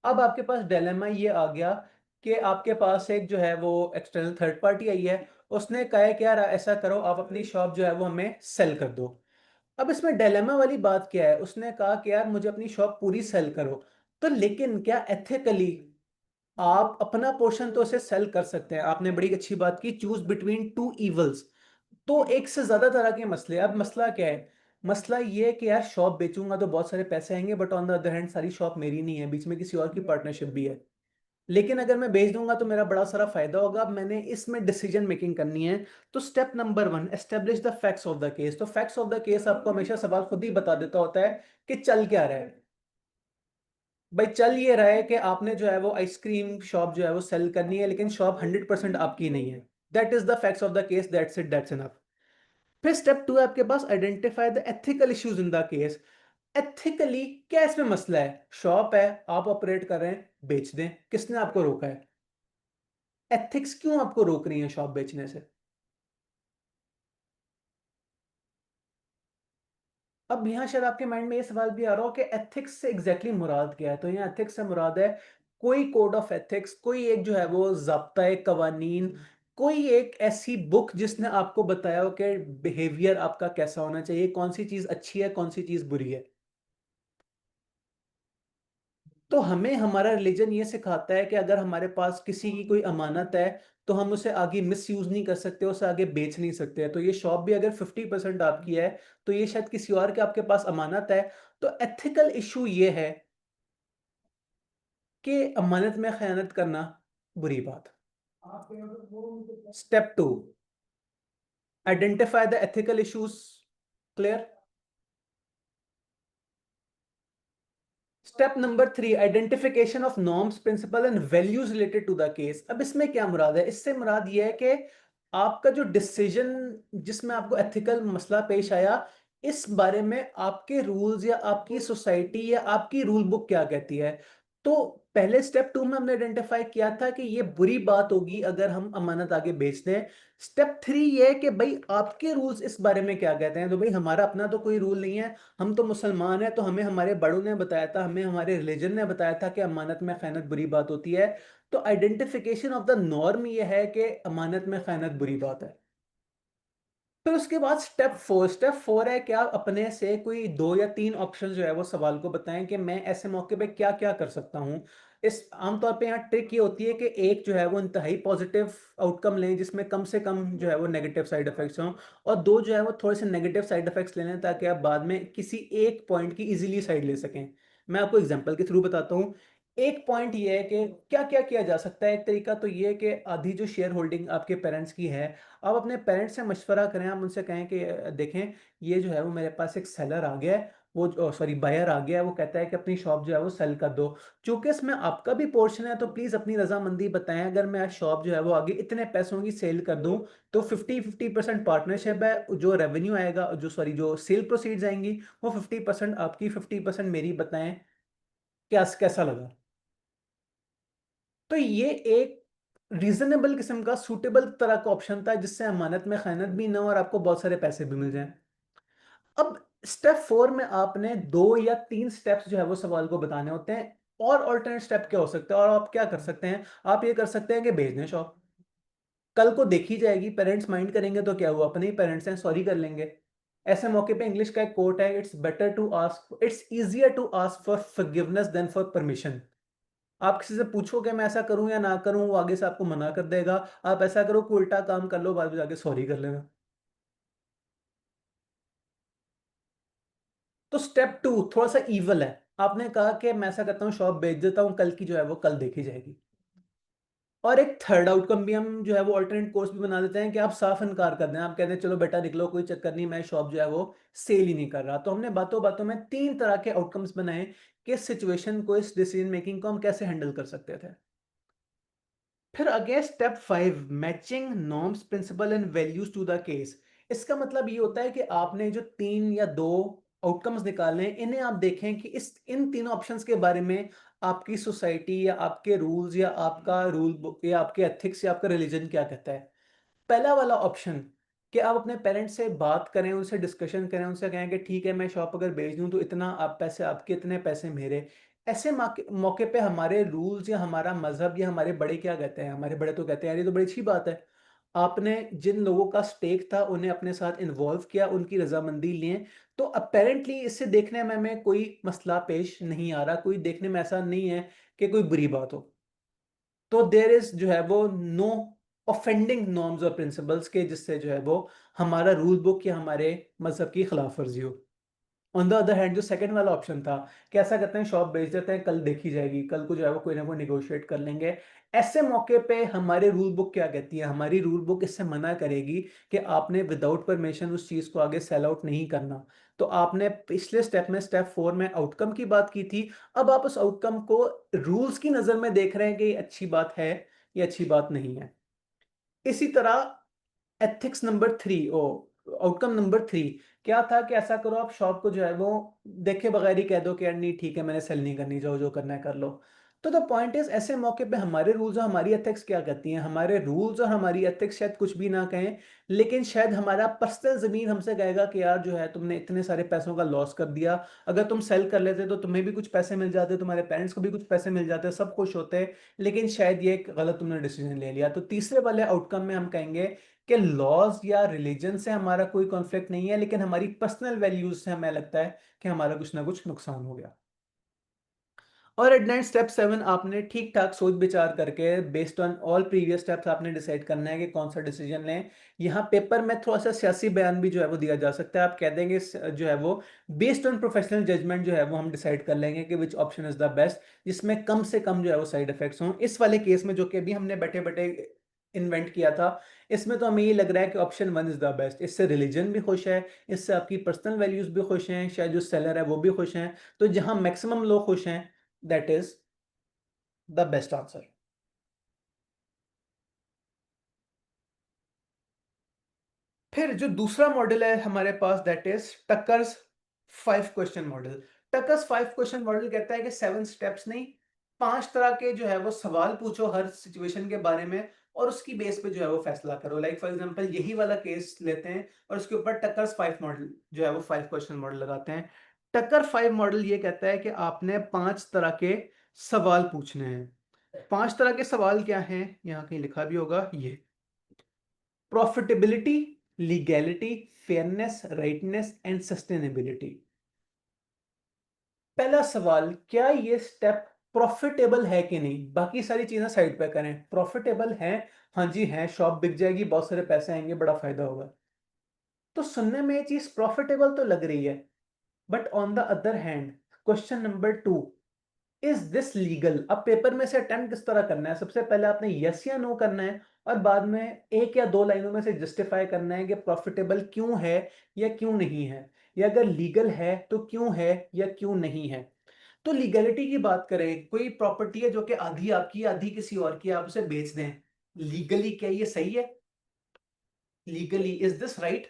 अब आपके पास डिलेमा ये आ गया कि आपके पास एक जो है वो एक्सटर्नल थर्ड पार्टी आई है। उसने कहा है कि यार ऐसा करो, आप अपनी शॉप जो है वो हमें सेल कर दो। अब इसमें डिलेमा वाली बात क्या है, उसने कहा कि यार मुझे अपनी शॉप पूरी सेल करो, तो लेकिन क्या एथिकली आप अपना पोर्शन तो उसे सेल कर सकते हैं। आपने बड़ी अच्छी बात की, चूज बिटवीन टू इवल्स। तो एक से ज्यादा तरह के मसले। अब मसला क्या है? मसला ये है कि यार शॉप बेचूंगा तो बहुत सारे पैसे आएंगे, but on the other hand सारी शॉप मेरी नहीं है, बीच में किसी और की पार्टनरशिप भी है। लेकिन अगर मैं बेच दूंगा तो मेरा बड़ा सारा फायदा होगा। अब मैंने इसमें डिसीजन मेकिंग करनी है। तो step number 1, establish the facts of the case. तो फैक्ट्स ऑफ द केस आपको हमेशा सवाल खुद ही बता देता होता है कि चल क्या रहा है। भाई चल ये रहा है कि आपने जो है वो आइसक्रीम शॉप जो है वो सेल करनी है, लेकिन शॉप 100% आपकी नहीं है। That is the facts of the case, that's it, that's enough. फिर स्टेप 2 है आपके पास, identify the ethical issues in the case. Ethically क्या इसमें मसला है? शॉप है, आप ऑपरेट कर रहे हैं, बेच दें, किसने आपको रोका है? एथिक्स क्यों आपको रोक रही है शॉप बेचने से? अब यहाँ शायद आपके माइंड में ये सवाल भी आ रहा हो कि एथिक्स से एग्जैक्टली मुराद क्या है। तो यहाँ एथिक्स से मुराद है कोई कोड ऑफ एथिक्स, कोई एक जो है वो ज़ाब्ता कवानीन, कोई एक ऐसी बुक जिसने आपको बताया हो कि बिहेवियर आपका कैसा होना चाहिए, कौन सी चीज़ अच्छी है, कौन सी चीज़ बुरी है। तो हमें हमारा रिलीजन ये सिखाता है कि अगर हमारे पास किसी की कोई अमानत है तो हम उसे आगे मिस यूज नहीं कर सकते, उसे आगे बेच नहीं सकते। तो ये शॉप भी अगर 50% आपकी है तो ये शायद किसी और के आपके पास अमानत है। तो एथिकल इशू ये है कि अमानत में खयानत करना बुरी बात। Step 2, identify the ethical issues. Clear? Step number 3, identification of norms, principle and values related to the case. अब इसमें क्या मुराद है? इससे मुराद यह है कि आपका जो डिसीजन जिसमें आपको एथिकल मसला पेश आया, इस बारे में आपके रूल्स या आपकी सोसाइटी या आपकी रूल बुक क्या कहती है। तो पहले स्टेप 2 में हमने आइडेंटिफाई किया था कि ये बुरी बात होगी अगर हम अमानत आगे बेच दें। स्टेप 3 ये है कि भाई आपके रूल्स इस बारे में क्या कहते हैं। तो भाई हमारा अपना तो कोई रूल नहीं है, हम तो मुसलमान हैं, तो हमें हमारे बड़ों ने बताया था, हमें हमारे रिलीजन ने बताया था कि अमानत में खयानत बुरी बात होती है। तो आइडेंटिफिकेशन ऑफ द नॉर्म ये है कि अमानत में खयानत बुरी बात है। फिर उसके बाद स्टेप 4 है कि आप अपने से कोई 2 या 3 ऑप्शन जो है वो सवाल को बताएं कि मैं ऐसे मौके पे क्या क्या कर सकता हूं। इस आमतौर पे यहाँ ट्रिक ये होती है कि एक जो है वो इंतहाई पॉजिटिव आउटकम लें जिसमें कम से कम जो है वो नेगेटिव साइड इफेक्ट्स हों, और दो जो है वो थोड़े से नेगेटिव साइड इफेक्ट्स ले लें ताकि आप बाद में किसी एक पॉइंट की इजीली साइड ले सकें। मैं आपको एग्जांपल के थ्रू बताता हूँ। एक पॉइंट ये है कि क्या क्या किया जा सकता है। एक तरीका तो ये है कि आधी जो शेयर होल्डिंग आपके पेरेंट्स की है, आप अपने पेरेंट्स से मशवरा करें। आप उनसे कहें कि देखें, ये जो है वो मेरे पास एक सेलर आ गया है, वो सॉरी बायर आ गया है, वो कहता है कि अपनी शॉप जो है वो सेल कर दो। चूंकि इसमें आपका भी पोर्शन है तो प्लीज़ अपनी रजामंदी बताएं। अगर मैं शॉप जो है वो आगे इतने पैसों की सेल कर दूं तो 50-50% पार्टनरशिप है, जो रेवेन्यू आएगा, जो सेल प्रोसीड्स आएंगी वो 50% आपकी, 50% मेरी। बताएं क्या कैसा लगा? तो ये एक रीजनेबल किस्म का सूटेबल तरह का ऑप्शन था जिससे अमानत में खयानत भी ना हो और आपको बहुत सारे पैसे भी मिल जाएं। अब स्टेप 4 में आपने 2 या 3 स्टेप्स जो है वो सवाल को बताने होते हैं। और ऑल्टरनेट स्टेप क्या हो सकता है, और आप क्या कर सकते हैं? आप ये कर सकते हैं कि भेज दें शॉप, कल को देखी जाएगी, पेरेंट्स माइंड करेंगे तो क्या हुआ, अपने ही पेरेंट्स हैं, सॉरी कर लेंगे। ऐसे मौके पे इंग्लिश का एक कोट है, it's easier to ask for forgiveness than for permission. आप किसी से पूछो कि मैं ऐसा करूं या ना करूं, वो आगे से आपको मना कर देगा। आप ऐसा करो कि उल्टा काम कर लो, बाद में जाके सॉरी कर लेना। तो स्टेप 2 थोड़ा सा इवल है। आपने कहा कि मैं ऐसा करता हूँ, शॉप बेच देता हूँ, कल की जो है वो कल देखी जाएगी। और एक थर्ड आउटकम भी हम जो है वो अल्टरनेट कोर्स भी बना देते हैं कि आप साफ इनकार कर दें। आप कहते हैं चलो बेटा निकलो, कोई चक्कर नहीं, मैं शॉप जो है वो सेल ही नहीं कर रहा। तो हमने बातों बातों में 3 तरह के आउटकम्स बनाए कि इस सिचुएशन को, इस डिसीजन मेकिंग को हम कैसे हैंडल कर सकते थे। फिर again step 5, matching norms, principle and values to the case. इसका मतलब ये होता है कि आपने जो 3 या 2 आउटकम्स निकाले हैं, इन्हें आप देखें कि इस इन तीनों ऑप्शंस के बारे में आपकी सोसाइटी या आपके रूल्स या आपका रूल बुक या आपके एथिक्स या आपका रिलीजन क्या कहता है। पहला वाला ऑप्शन कि आप अपने पेरेंट्स से बात करें, उनसे डिस्कशन करें, उनसे कहें कि ठीक है मैं शॉप अगर बेच दूं तो इतना आप पैसे आपके, इतने पैसे मेरे। ऐसे मौके पे हमारे रूल्स या हमारा मजहब या हमारे बड़े क्या कहते हैं, हमारे बड़े तो कहते हैं यार ये तो बड़ी अच्छी बात है, आपने जिन लोगों का स्टेक था उन्हें अपने साथ इन्वॉल्व किया, उनकी रजामंदी लिए, तो अपेरेंटली इससे देखने में हमें कोई मसला पेश नहीं आ रहा, कोई देखने में ऐसा नहीं है कि कोई बुरी बात हो। तो देयर इज जो है वो नो ऑफेंडिंग नॉर्म्स और प्रिंसिपल्स के जिससे जो है वो हमारा रूल बुक या हमारे मजहब की खिलाफ वर्जी हो। ऑन द अदर हैंड जो सेकंड वाला ऑप्शन था कि ऐसा करते हैं शॉप बेच देते हैं, कल देखी जाएगी, कल को जो है वो कोई ना कोई निगोशिएट कर लेंगे। ऐसे मौके पे हमारे रूल बुक क्या कहती है, हमारी रूल बुक इससे मना करेगी कि आपने विदाउट परमिशन उस चीज को आगे सेल आउट नहीं करना। तो आपने पिछले स्टेप में, स्टेप 4 में आउटकम की बात की थी, अब आप उस आउटकम को रूल्स की नजर में देख रहे हैं कि ये अच्छी बात है, ये अच्छी बात नहीं है। इसी तरह एथिक्स नंबर 3 ओ आउटकम नंबर 3 क्या था कि ऐसा करो आप शॉप को जो है वो देखे बगैर ही कह दो कि यार नहीं ठीक है मैंने सेल नहीं करनी, जाओ जो करना है कर लो। तो द पॉइंट इज ऐसे मौके पे हमारे रूल्स और हमारी एथिक्स क्या कहती हैं, हमारे रूल्स और हमारी एथिक्स शायद कुछ भी ना कहें, लेकिन शायद हमारा पर्सनल जमीन हमसे कहेगा कि यार जो है तुमने इतने सारे पैसों का लॉस कर दिया, अगर तुम सेल कर लेते तो तुम्हें भी कुछ पैसे मिल जाते, तुम्हारे पेरेंट्स को भी कुछ पैसे मिल जाते, सब खुश होते, लेकिन शायद ये एक गलत तुमने डिसीजन ले लिया। तो तीसरे वाले आउटकम में हम कहेंगे कि लॉज या रिलीजन से हमारा कोई कॉन्फ्लिक्ट नहीं है, लेकिन हमारी पर्सनल वैल्यूज से हमें लगता है कि हमारा कुछ ना कुछ नुकसान हो गया। और एट नाइन स्टेप 7 आपने ठीक ठाक सोच विचार करके based on all previous steps आपने डिसाइड करना है कि कौन सा डिसीजन लें। यहाँ पेपर में थोड़ा सा सियासी बयान भी जो है वो दिया जा सकता है, आप कह देंगे जो है वो बेस्ड ऑन प्रोफेशनल जजमेंट जो है वो हम डिसाइड कर लेंगे कि which option is the best, जिसमें कम से कम जो है वो साइड इफेक्ट्स हों। इस वाले केस में जो कि अभी हमने बैठे बैठे इन्वेंट किया था, इसमें तो हमें ये लग रहा है कि ऑप्शन 1 इज द बेस्ट। इससे रिलीजन भी खुश है, इससे आपकी पर्सनल वैल्यूज भी खुश हैं, शायद जो सेलर है वो भी खुश हैं, तो जहां मैक्सिमम लोग खुश हैं that is the best answer. फिर जो दूसरा मॉडल है हमारे पास that is Tucker's 5 question model. Tucker's 5 question model कहता है कि 7 स्टेप्स नहीं, 5 तरह के जो है वो सवाल पूछो हर सिचुएशन के बारे में, और उसकी बेस पे जो है वो फैसला करो। लाइक फॉर एग्जांपल यही वाला केस लेते हैं और उसके ऊपर टक्कर्स 5 मॉडल जो है वो 5 क्वेश्चन मॉडल लगाते हैं। टक्कर 5 मॉडल ये कहता है कि आपने 5 तरह के सवाल पूछने हैं। 5 तरह के सवाल क्या हैं, यहां कहीं लिखा भी होगा, ये profitability, legality, fairness, rightness and sustainability. पहला सवाल, क्या ये स्टेप प्रॉफिटेबल है कि नहीं, बाकी सारी चीजें साइड पे करें, प्रॉफिटेबल है, हाँ जी है, शॉप बिक जाएगी, बहुत सारे पैसे आएंगे, बड़ा फायदा होगा। तो सुनने में ये चीज प्रॉफिटेबल तो लग रही है, but on the other hand question number 2, is this legal. अब पेपर में से अटेम्प्ट किस तरह करना है, सबसे पहले आपने यस या नो करना है, और बाद में 1 या 2 लाइनों में से जस्टिफाई करना है कि प्रॉफिटेबल क्यों है या क्यों नहीं है, या अगर लीगल है तो क्यों है या क्यों नहीं है। तो लीगलिटी की बात करें, कोई प्रॉपर्टी है जो कि आधी आपकी आधी किसी और की, आप उसे बेच दें, लीगली क्या ये सही है, लीगली इज दिस राइट।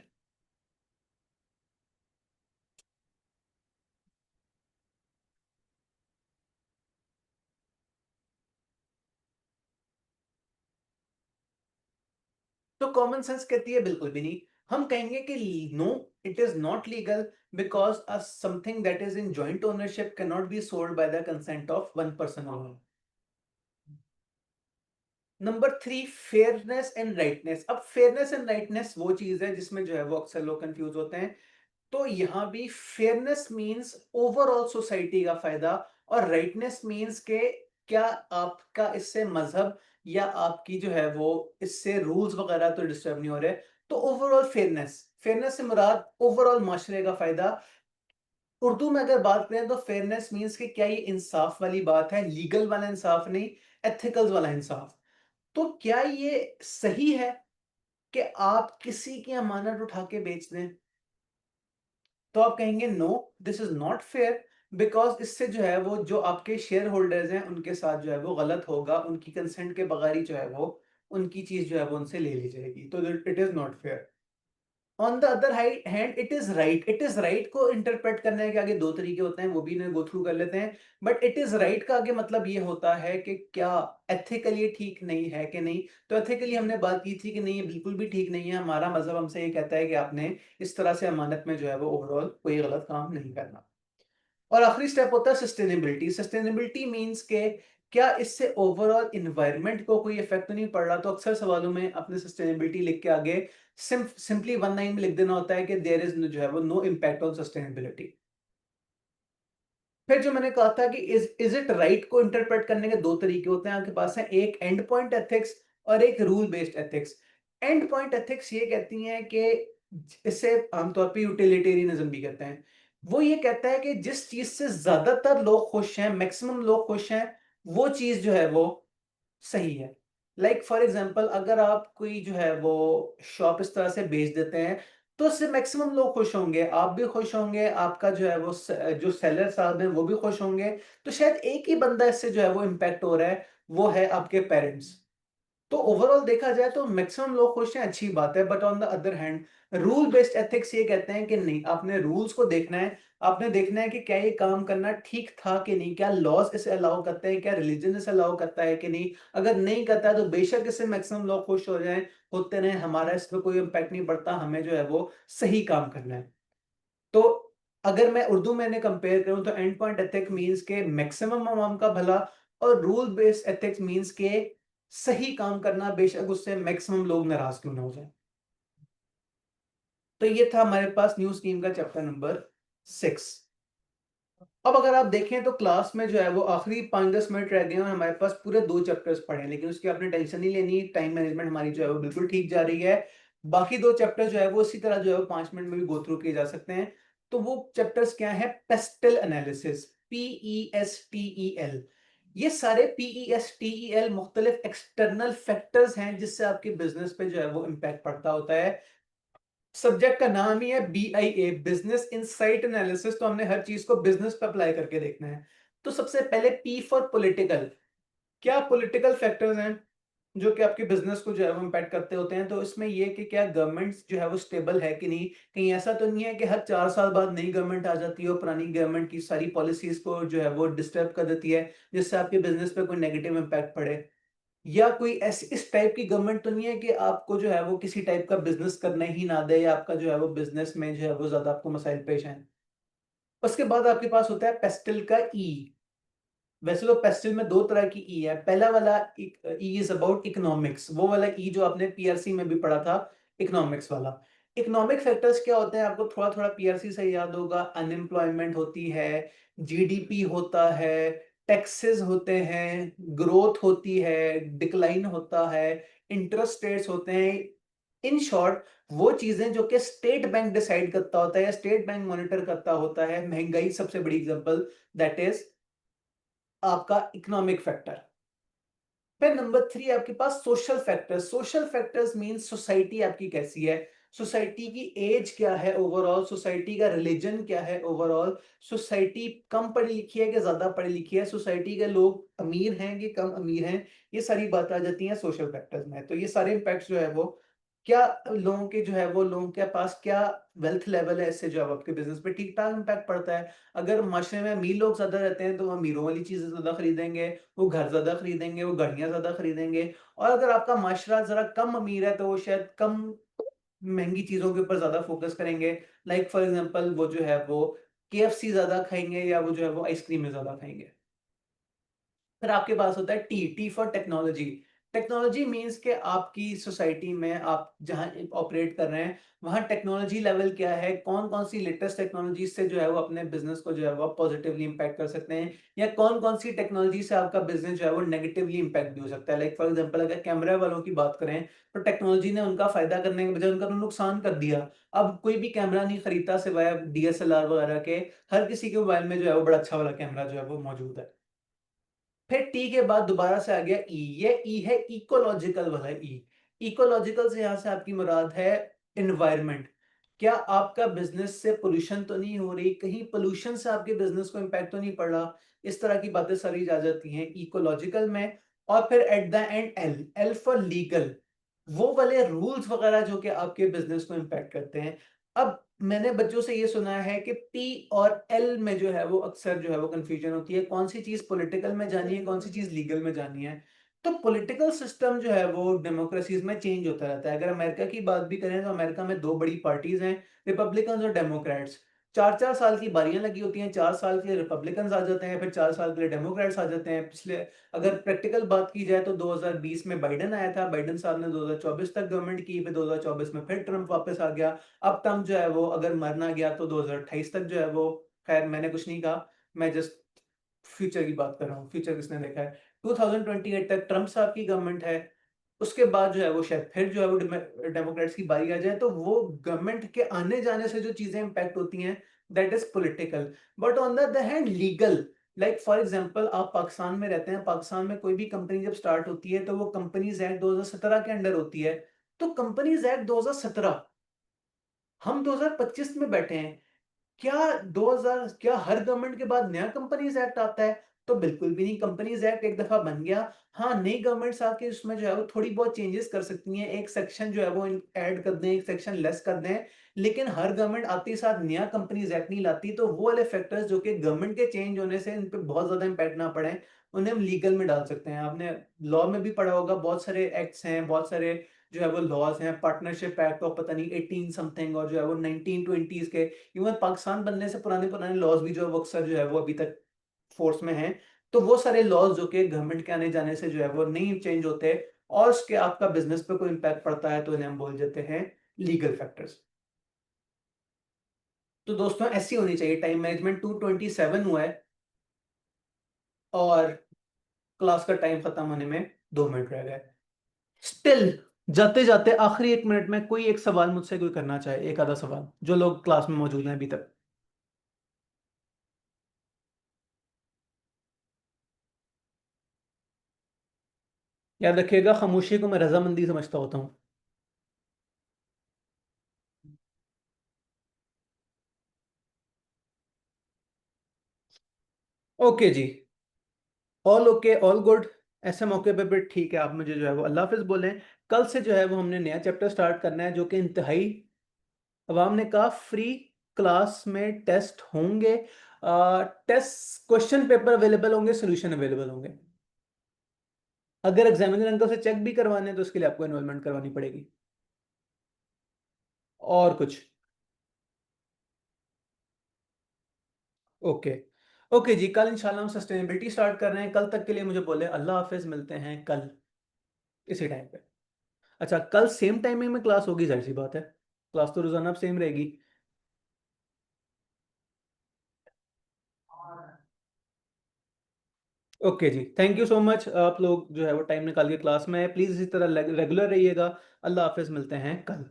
तो कॉमन सेंस कहती है बिल्कुल भी नहीं। हम कहेंगे कि no, it is not legal because something that is in joint ownership can not be sold by the consent of one person only. Number 3, fairness and rightness. अब फेयरनेस एंड राइटनेस वो चीज है जिसमें जो है वो अक्सर लोग कंफ्यूज होते हैं। तो यहां भी फेयरनेस मींस ओवरऑल सोसाइटी का फायदा, और राइटनेस मींस के क्या आपका इससे मजहब या आपकी जो है वो इससे रूल्स वगैरह तो डिस्टर्ब नहीं हो रहे। तो ओवरऑल फेयरनेस, फेयरनेस से मुराद ओवरऑल माशरे का फायदा। उर्दू में अगर बात करें तो फेयरनेस मींस कि क्या ये इंसाफ वाली बात है, लीगल वाला इंसाफ नहीं, एथिकल वाला इंसाफ। तो क्या ये सही है कि आप किसी की अमानत उठा के बेच दें। तो आप कहेंगे no, this is not fair, because इससे जो है वो जो आपके शेयर होल्डर्स हैं उनके साथ जो है वो गलत होगा, उनकी कंसेंट के बगैर ही जो है वो उनकी चीज जो है वो उनसे ले ली जाएगी, तो it is not fair. On the other hand it is right को इंटरप्रेट करने के आगे दो तरीके होते हैं, वो भी गो थ्रू कर लेते हैं। बट इट इज राइट का आगे मतलब ये होता है कि क्या एथिकली ठीक नहीं है कि नहीं। तो एथिकली हमने बात की थी कि नहीं, ये बिल्कुल भी ठीक नहीं है, हमारा मजहब हमसे ये कहता है कि आपने इस तरह से अमानत में जो है वो ओवरऑल कोई गलत काम नहीं करना। और आखिरी स्टेप होता है सस्टेनेबिलिटी। सस्टेनेबिलिटी मींस के क्या इससे ओवरऑल इन्वायरमेंट को कोई इफेक्ट तो नहीं पड़ रहा। तो अक्सर सवालों में अपने सस्टेनेबिलिटी लिख के आगे सिंपली वन लाइन में लिख देना होता है कि देयर इज जो है वो नो इम्पैक्ट ऑन सस्टेनेबिलिटी। फिर जो मैंने कहा था कि इज इट राइट को इंटरप्रेट करने के दो तरीके होते हैं आपके पास, है एक एंड पॉइंट एथिक्स और एक rule based ethics. And point ethics ये कहती हैं कि इसे आमतौर पे यूटिलिटेरियनिज्म भी कहते हैं। वो ये कहता है कि जिस चीज से ज्यादातर लोग खुश हैं, मैक्सिमम लोग खुश हैं, वो चीज जो है वो सही है। लाइक फॉर एग्जांपल अगर आप कोई जो है वो शॉप इस तरह से बेच देते हैं तो उससे मैक्सिमम लोग खुश होंगे, आप भी खुश होंगे, आपका जो है वो जो सेलर साहब हैं वो भी खुश होंगे। तो शायद एक ही बंदा इससे जो है वो इम्पैक्ट हो रहा है, वो है आपके पेरेंट्स। तो ओवरऑल देखा जाए तो मैक्सिमम लोग खुश हैं, अच्छी बात है। But on the other hand rule based ethics ये कहते हैं कि नहीं, आपने रूल्स को देखना है। आपने देखना है कि क्या ये काम करना ठीक था कि नहीं, क्या लॉज इसे अलाउ करते हैं, क्या रिलीजन इसे अलाउ करता है कि नहीं। अगर नहीं करता है तो बेशक इससे मैक्सिमम लोग खुश हो जाएं, होते रहे, हमारा इस पर कोई इम्पैक्ट नहीं पड़ता, हमें जो है वो सही काम करना है। तो अगर मैं उर्दू में इन्हें कंपेयर करूं तो एंड पॉइंट एथिक मींस के मैक्सिमम अवाम का भला, और रूल बेस्ड एथिक्स मींस के सही काम करना, बेशक उससे मैक्सिमम लोग नाराज क्यों ना हो जाए। तो ये था हमारे पास न्यू स्कीम का चैप्टर नंबर 6। अब अगर आप देखें तो क्लास में जो है वो आखिरी 5-10 मिनट रह गए हैं और हमारे पास पूरे 2 चैप्टर्स पढ़े हैं, लेकिन उसकी आपने टेंशन नहीं लेनी, टाइम मैनेजमेंट हमारी जो है वो बिल्कुल ठीक जा रही है। बाकी 2 चैप्टर जो है वो इसी तरह जो है वो 5 मिनट में भी गो थ्रू किए जा सकते हैं। तो वो चैप्टर्स क्या है? Pastel analysis, PESTEL। ये सारे PESTEL मुख्तलिफ एक्सटर्नल फैक्टर्स हैं जिससे आपके बिजनेस पे जो है वो इम्पैक्ट पड़ता होता है। सब्जेक्ट का नाम ही है BIA, बिजनेस इंसाइट एनालिसिस। तो हमने हर चीज को बिजनेस पे अप्लाई करके देखना है। तो सबसे पहले P फॉर पॉलिटिकल। क्या पॉलिटिकल फैक्टर्स हैं जो कि आपके बिजनेस को जो है वो इम्पैक्ट करते होते हैं? तो इसमें ये कि क्या गवर्नमेंट जो है वो स्टेबल है कि नहीं। कहीं ऐसा तो नहीं है कि हर 4 साल बाद नई गवर्नमेंट आ जाती है और पुरानी गवर्नमेंट की सारी पॉलिसीज को जो है वो डिस्टर्ब कर देती है, जिससे आपके बिजनेस पे कोई नेगेटिव इम्पैक्ट पड़े। या कोई ऐसी इस टाइप की गवर्नमेंट तो नहीं है कि आपको जो है वो किसी टाइप का बिजनेस करने ही ना दे, या आपका जो है वो बिजनेस में जो है वो ज्यादा आपको मसाइल पेश हैं। उसके बाद आपके पास होता है पेस्टल का ई। वैसे तो पेस्टल में 2 तरह की ई है। पहला वाला ई इज अबाउट इकोनॉमिक्स, वो वाला ई जो आपने PRC में भी पढ़ा था, इकोनॉमिक्स वाला। इकोनॉमिक फैक्टर्स क्या होते हैं आपको थोड़ा थोड़ा PRC से याद होगा। अनएम्प्लॉयमेंट होती है, GDP होता है, टैक्सेस होते हैं, ग्रोथ होती है, डिक्लाइन होता है, इंटरेस्ट रेट्स होते हैं। इन शॉर्ट वो चीजें जो कि स्टेट बैंक डिसाइड करता होता है या स्टेट बैंक मॉनिटर करता होता है। महंगाई सबसे बड़ी एग्जांपल, दैट इज आपका इकोनॉमिक फैक्टर। फिर नंबर 3 आपके पास social factors. Social factors means society आपकी कैसी है, सोसाइटी की एज क्या है ओवरऑल, सोसाइटी का रिलीजन क्या है ओवरऑल, सोसाइटी कम पढ़ी लिखी है कि ज्यादा पढ़ी लिखी है, सोसाइटी के लोग अमीर हैं कि कम अमीर हैं। ये सारी बातें आ जाती हैं सोशल फैक्टर्स में। तो ये सारे इम्पैक्ट्स जो है वो क्या लोगों के जो है वो लोगों के पास क्या वेल्थ लेवल है, इससे जो है वो आपके बिजनेस पे ठीक ठाक इम्पैक्ट पड़ता है। अगर माशरे में अमीर लोग ज्यादा रहते हैं तो वो अमीरों वाली चीजें ज्यादा खरीदेंगे, वो घर ज्यादा खरीदेंगे, वो गाड़ियां ज्यादा खरीदेंगे। और अगर आपका माशरा जरा कम अमीर है तो वो शायद कम महंगी चीजों के ऊपर ज्यादा फोकस करेंगे। लाइक फॉर एग्जांपल वो जो है वो KFC ज्यादा खाएंगे या वो जो है वो आइसक्रीम में ज्यादा खाएंगे। फिर आपके पास होता है T for technology. Technology means के आपकी सोसाइटी में आप जहां ऑपरेट कर रहे हैं वहां टेक्नोलॉजी लेवल क्या है, कौन कौन सी लेटेस्ट टेक्नोलॉजी से जो है वो अपने बिजनेस को जो है वो पॉजिटिवली इंपैक्ट कर सकते हैं, या कौन कौन सी टेक्नोलॉजी से आपका बिजनेस जो है वो नेगेटिवली इंपैक्ट भी हो सकता है। लाइक फॉर एग्जांपल अगर कैमरा वालों की बात करें तो टेक्नोलॉजी ने उनका फायदा करने के बजाय उनका नुकसान कर दिया। अब कोई भी कैमरा नहीं खरीदता सिवाय DSLR वगैरह के, हर किसी के मोबाइल में जो है वो बड़ा अच्छा वाला कैमरा जो है वो मौजूद है। फिर टी के बाद दोबारा से आ गया ई। ये ई है इकोलॉजिकल वाला ई। इकोलॉजिकल से यहां से आपकी मुराद है एनवायरनमेंट। क्या आपका बिजनेस से पोल्यूशन तो नहीं हो रही, कहीं पोल्यूशन से आपके बिजनेस को इंपैक्ट तो नहीं पड़ रहा। इस तरह की बातें सारी आ जाती हैं इकोलॉजिकल में। और फिर at the end L for legal. वो वाले रूल्स वगैरह जो कि आपके बिजनेस को इम्पैक्ट करते हैं। अब मैंने बच्चों से ये सुना है कि पी और एल में जो है वो अक्सर जो है वो कंफ्यूजन होती है, कौन सी चीज पॉलिटिकल में जानी है, कौन सी चीज लीगल में जानी है। तो पॉलिटिकल सिस्टम जो है वो डेमोक्रेसीज में चेंज होता रहता है। अगर अमेरिका की बात भी करें तो अमेरिका में दो बड़ी पार्टीज हैं, रिपब्लिकन्स और डेमोक्रेट्स। 4-4 साल की बारियां लगी होती हैं, 4 साल के लिए रिपब्लिकन्स आ जाते हैं, फिर 4 साल के लिए डेमोक्रेट्स आ जाते हैं। पिछले अगर प्रैक्टिकल बात की जाए तो 2020 में बाइडेन आया था, बाइडेन साहब ने 2024 तक गवर्नमेंट की, फिर 2024 में फिर ट्रंप वापस आ गया। अब ट्रंप जो है वो अगर मरना गया तो 2028 तक जो है वो, खैर मैंने कुछ नहीं कहा, मैं जस्ट फ्यूचर की बात कर रहा हूँ, फ्यूचर किसने देखा है। 2028 तक ट्रंप साहब की गवर्नमेंट है। उसके बाद जो है वो शायद फिर जो है वो डेमोक्रेट्स की बारी आ जाए, तो वो गवर्नमेंट के आने जाने से जो चीजें इंपैक्ट होती हैं, that is political. But on the other hand legal, like for example आप पाकिस्तान में रहते हैं, पाकिस्तान में कोई भी कंपनी जब स्टार्ट होती है तो वो कंपनीज एक्ट 2017 के अंडर होती है। तो कंपनीज एक्ट 2017, हम 2025 में बैठे हैं। क्या 2000, क्या हर गवर्नमेंट के बाद नया कंपनीज एक्ट आता है? तो बिल्कुल भी नहीं। कंपनीज एक्ट एक दफा बन गया, हाँ नई गवर्नमेंट्स आके उसमें जो है वो थोड़ी बहुत चेंजेस कर सकती हैं, एक सेक्शन जो है वो ऐड कर दें, एक सेक्शन लेस कर दें। लेकिन हर गवर्नमेंट आते ही साथ नया कंपनीज एक्ट नहीं लाती। तो वो वाले फैक्टर्स जो कि गवर्नमेंट के चेंज होने से इन पे बहुत ज्यादा इंपैक्ट ना पड़े, उन्हें हम लीगल में डाल सकते हैं। आपने लॉ में भी पढ़ा होगा, बहुत सारे एक्ट्स हैं, बहुत सारे जो है वो लॉज हैं, पार्टनरशिप एक्ट ऑफ पता नहीं 18 समथिंग, और जो है वो 1920s के। इवन पाकिस्तान बनने से पुराने पुराने लॉज भी जो है वो अक्सर जो है वो अभी तक फोर्स में हैं। तो वो सारे लॉज जो कि गवर्नमेंट के आने जाने से जो है वो नहीं चेंज होते, और उसके आपका बिजनेस पे कोई इम्पैक्ट पड़ता है, तो इन्हें हम बोल देते हैं लीगल फैक्टर्स। तो दोस्तों ऐसी होनी चाहिए। टाइम मैनेजमेंट 2:27 हुआ है, और क्लास का टाइम खत्म होने में 2 मिनट रह गए। स्टिल जाते जाते आखिरी 1 मिनट में कोई एक सवाल मुझसे कोई करना चाहे, एक आधा सवाल, जो लोग क्लास में मौजूद हैं अभी तक। याद रखिएगा, खामोशी को मैं रजामंदी समझता होता हूँ। ओके जी, ऑल ओके ऑल गुड। ऐसे मौके पे फिर ठीक है, आप मुझे जो है वो अल्लाह हाफिज बोलें। कल से जो है वो हमने नया चैप्टर स्टार्ट करना है, जो कि इंतहाई, अवाम ने कहा फ्री क्लास में टेस्ट होंगे। टेस्ट क्वेश्चन पेपर अवेलेबल होंगे, सोल्यूशन अवेलेबल होंगे। अगर एग्जामिनर अंकल से चेक भी करवाने हैं तो उसके लिए आपको इन्वॉल्वमेंट करवानी पड़ेगी। और कुछ? ओके। ओके जी, कल इंशाल्लाह हम सस्टेनेबिलिटी स्टार्ट कर रहे हैं। कल तक के लिए मुझे बोले अल्लाह हाफिज, मिलते हैं कल इसी टाइम पे। अच्छा, कल सेम टाइमिंग में क्लास होगी, जाहिर सी बात है, क्लास तो रोजाना अब सेम रहेगी। Okay ji, thank you so much. आप लोग जो है वो टाइम निकाल के क्लास में है, प्लीज़ इसी तरह रेगुलर रहिएगा। अल्लाह हाफिज, मिलते हैं कल।